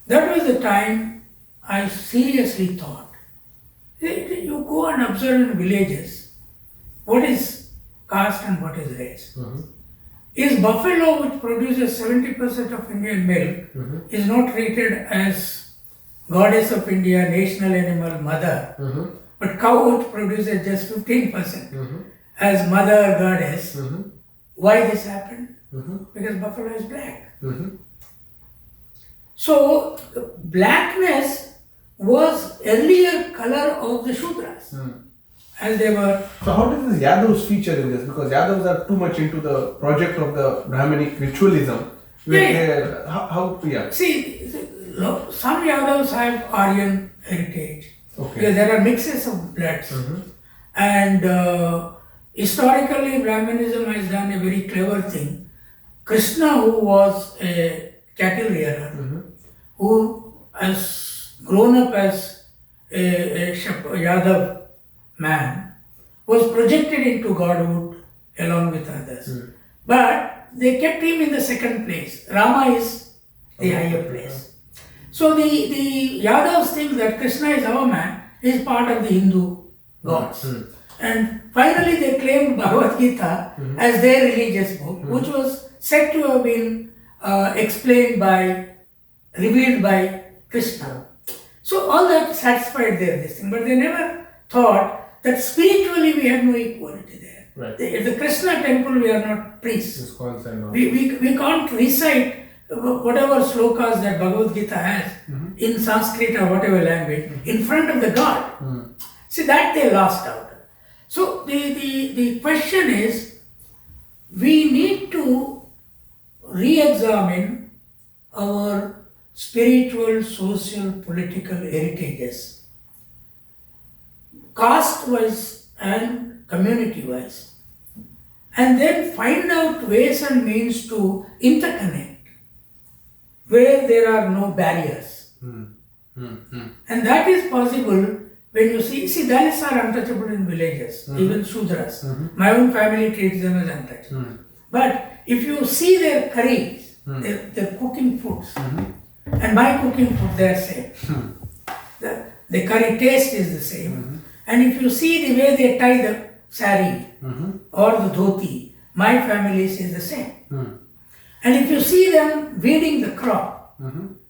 That was the time I seriously thought, you go and observe in villages, what is caste and what is race? Is buffalo, which produces 70% of Indian milk, is not treated as goddess of India, national animal, mother, but cow which produces just 15% as mother goddess. Why this happened? Because buffalo is black. So blackness was earlier color of the Shudras. As they were. So how did these Yadavs feature in this? Because Yadavs are too much into the project of the Brahminic ritualism. See, some Yadavs have Aryan heritage. Okay. Because there are mixes of bloods. And historically, Brahmanism has done a very clever thing. Krishna, who was a cattle rearer, who has grown up as a Yadav man, was projected into godhood along with others. But they kept him in the second place. Rama is the higher place. So the Yadavs think that Krishna is our man, is part of the Hindu gods. And finally they claimed Bhagavad Gita as their religious book, which was said to have been revealed by Krishna. So all that satisfied their this thing, but they never thought that spiritually we have no equality there. Right. At the Krishna temple we are not priests. We can't recite whatever slokas that Bhagavad Gita has in Sanskrit or whatever language in front of the God. See, that they lost out. So the question is, we need to re-examine our spiritual, social, political heritages, caste-wise and community-wise, and then find out ways and means to interconnect where there are no barriers. And that is possible when you see Dalits are untouchable in villages, even Shudras. My own family treats them as untouchable. But if you see their curries, their cooking foods, and my cooking food, they are same. The curry taste is the same. And if you see the way they tie the sari or the dhoti, my family is the same. And if you see them weeding the crop,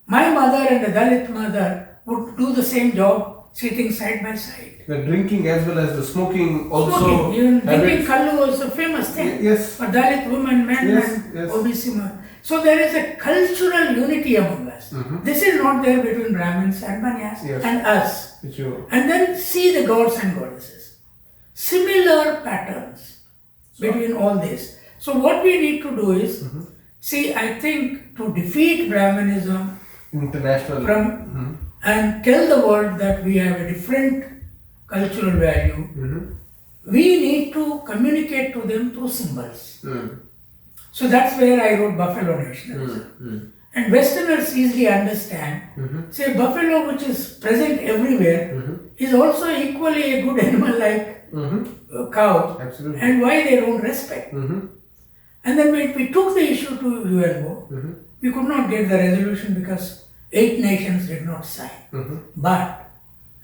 my mother and the Dalit mother would do the same job sitting side by side. The drinking as well as the smoking also. Smoking, even drinking kallu was a famous thing. Yes. For Dalit women, men, and OBC men. So there is a cultural unity among us. This is not there between Brahmins and Manias and us. And then see the gods and goddesses. Similar patterns between all this. So what we need to do is, see, I think to defeat Brahmanism international and tell the world that we have a different cultural value, we need to communicate to them through symbols. So that's where I wrote Buffalo Nationalism. And Westerners easily understand, say buffalo, which is present everywhere, is also equally a good animal like a cow. Absolutely. And why they don't respect. And then when we took the issue to UNO, we could not get the resolution because 8 nations did not sign. But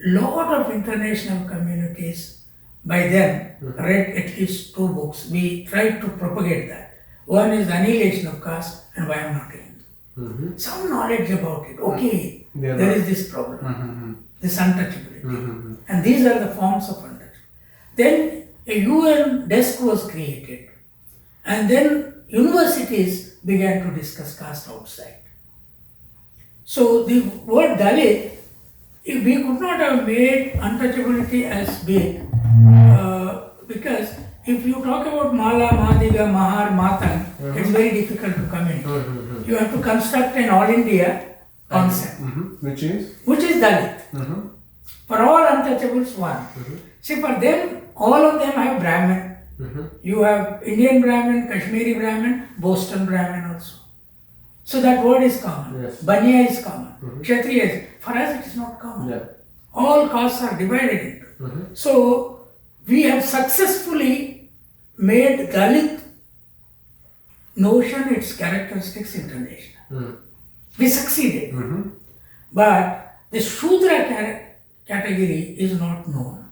lot of international communities by then read at least 2 books. We tried to propagate that. One is Annihilation of Caste and Why I'm Not Hindu. Some knowledge about it. Okay, there is this problem, this untouchability. And these are the forms of untouchability. Then a UN desk was created. And then universities began to discuss caste outside. So the word Dalit, if we could not have made untouchability as big, because if you talk about Mala, Madiga, Mahar, Matan, it's very difficult to come in. You have to construct an all India concept. Which is Dalit. For all untouchables, one. See, for them, all of them have Brahmin. You have Indian Brahmin, Kashmiri Brahmin, Boston Brahmin also. So that word is common. Banya is common. Kshatriya is. For us it is not common. All castes are divided into. So we have successfully made Dalit notion, its characteristics international. We succeeded. But the Shudra category is not known.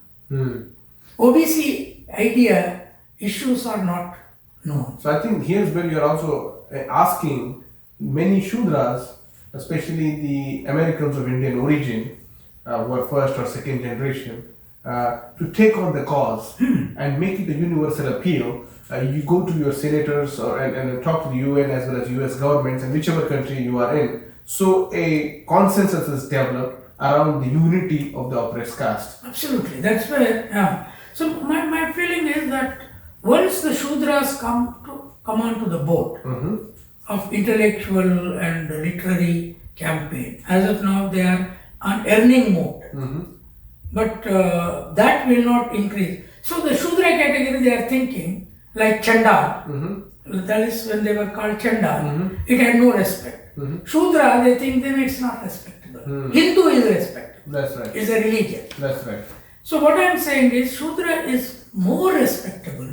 OBC idea, issues are not known. So I think here's where you're also asking many Shudras, especially the Americans of Indian origin, who are first or second generation, to take on the cause and make it a universal appeal, you go to your senators and talk to the UN as well as US governments and whichever country you are in. So a consensus is developed around the unity of the oppressed caste. Absolutely, that's where. So my feeling is that once the Shudras come onto the boat of intellectual and literary campaign, as of now they are on earning mode, but that will not increase. So the Shudra category, they are thinking like Chandal. That is when they were called Chandal. It had no respect. Shudra, they think then it's not respectable. Hindu is respectable. That's right. It's a religion. That's right. So what I am saying is Shudra is more respectable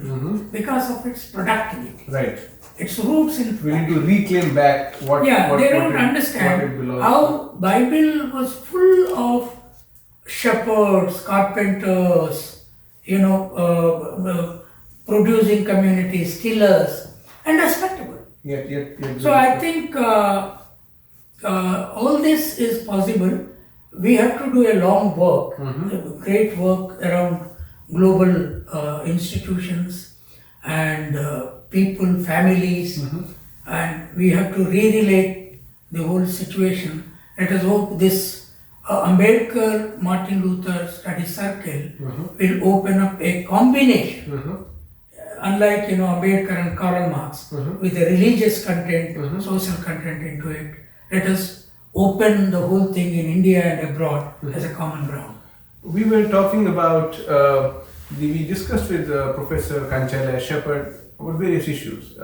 because of its productivity. Right. Its roots in. We need to reclaim back what. Yeah, what, they what don't it, understand what it belongs how Bible was full of shepherds, carpenters, producing communities, tillers, and respectable. Yet. So I think all this is possible. We have to do a long work, great work around global institutions and people, families, and we have to re-relate the whole situation. Let us hope this Ambedkar Martin Luther Study Circle will open up a combination. Unlike Ambedkar and Karl Marx, with a religious content, social content into it, let us open the whole thing in India and abroad as a common ground. We were talking about, we discussed with Professor Kancha Ilaiah Shepherd about various issues.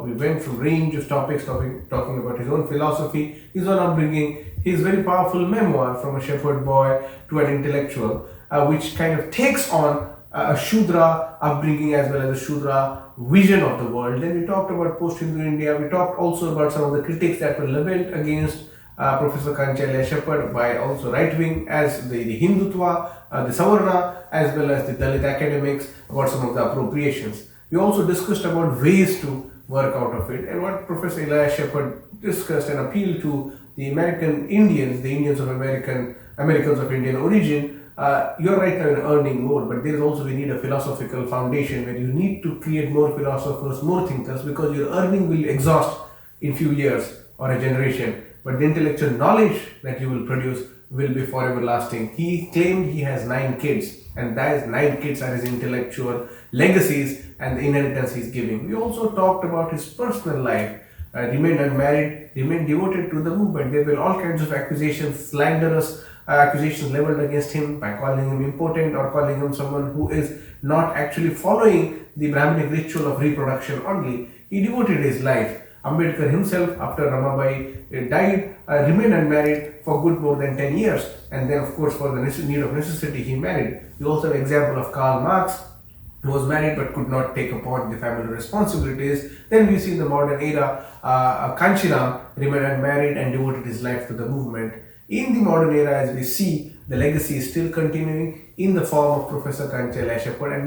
We went from range of topics, talking about his own philosophy, his own upbringing, his very powerful memoir from a shepherd boy to an intellectual, which kind of takes on a Shudra upbringing as well as a Shudra vision of the world. Then we talked about post-Hindu India. We talked also about some of the critics that were leveled against Professor Kancha Ilaiah Shepherd by also right-wing as the Hindutva, the Savarna, as well as the Dalit academics, about some of the appropriations. We also discussed about ways to work out of it, and what Professor Ilaiah Shepherd discussed and appealed to the American Indians, the Indians of Americans of Indian origin. You're right now in earning mode, but there is also we need a philosophical foundation where you need to create more philosophers, more thinkers, because your earning will exhaust in few years or a generation, but the intellectual knowledge that you will produce will be forever lasting. He claimed he has 9 kids, and that 9 kids are his intellectual legacies and the inheritance he's giving. We also talked about his personal life. Remained unmarried, remained devoted to the movement. There were all kinds of accusations, slanderous accusations leveled against him by calling him impotent or calling him someone who is not actually following the Brahminic ritual of reproduction only. He devoted his life. Ambedkar himself, after Ramabai died, remained unmarried for good more than 10 years. And then, of course, for the need of necessity, he married. We also have an example of Karl Marx, who was married but could not take upon the family responsibilities. Then we see in the modern era, Kanchiram remained unmarried and devoted his life to the movement. In the modern era, as we see, the legacy is still continuing in the form of Professor Kancha Ilaiah Shepherd, and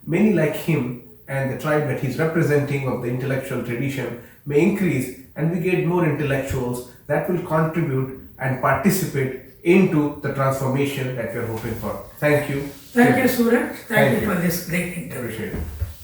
many like him and the tribe that he's representing of the intellectual tradition may increase, and we get more intellectuals that will contribute and participate into the transformation that we are hoping for. Thank you. Thank you, Suraj. Thank you for this great interview. Appreciate it.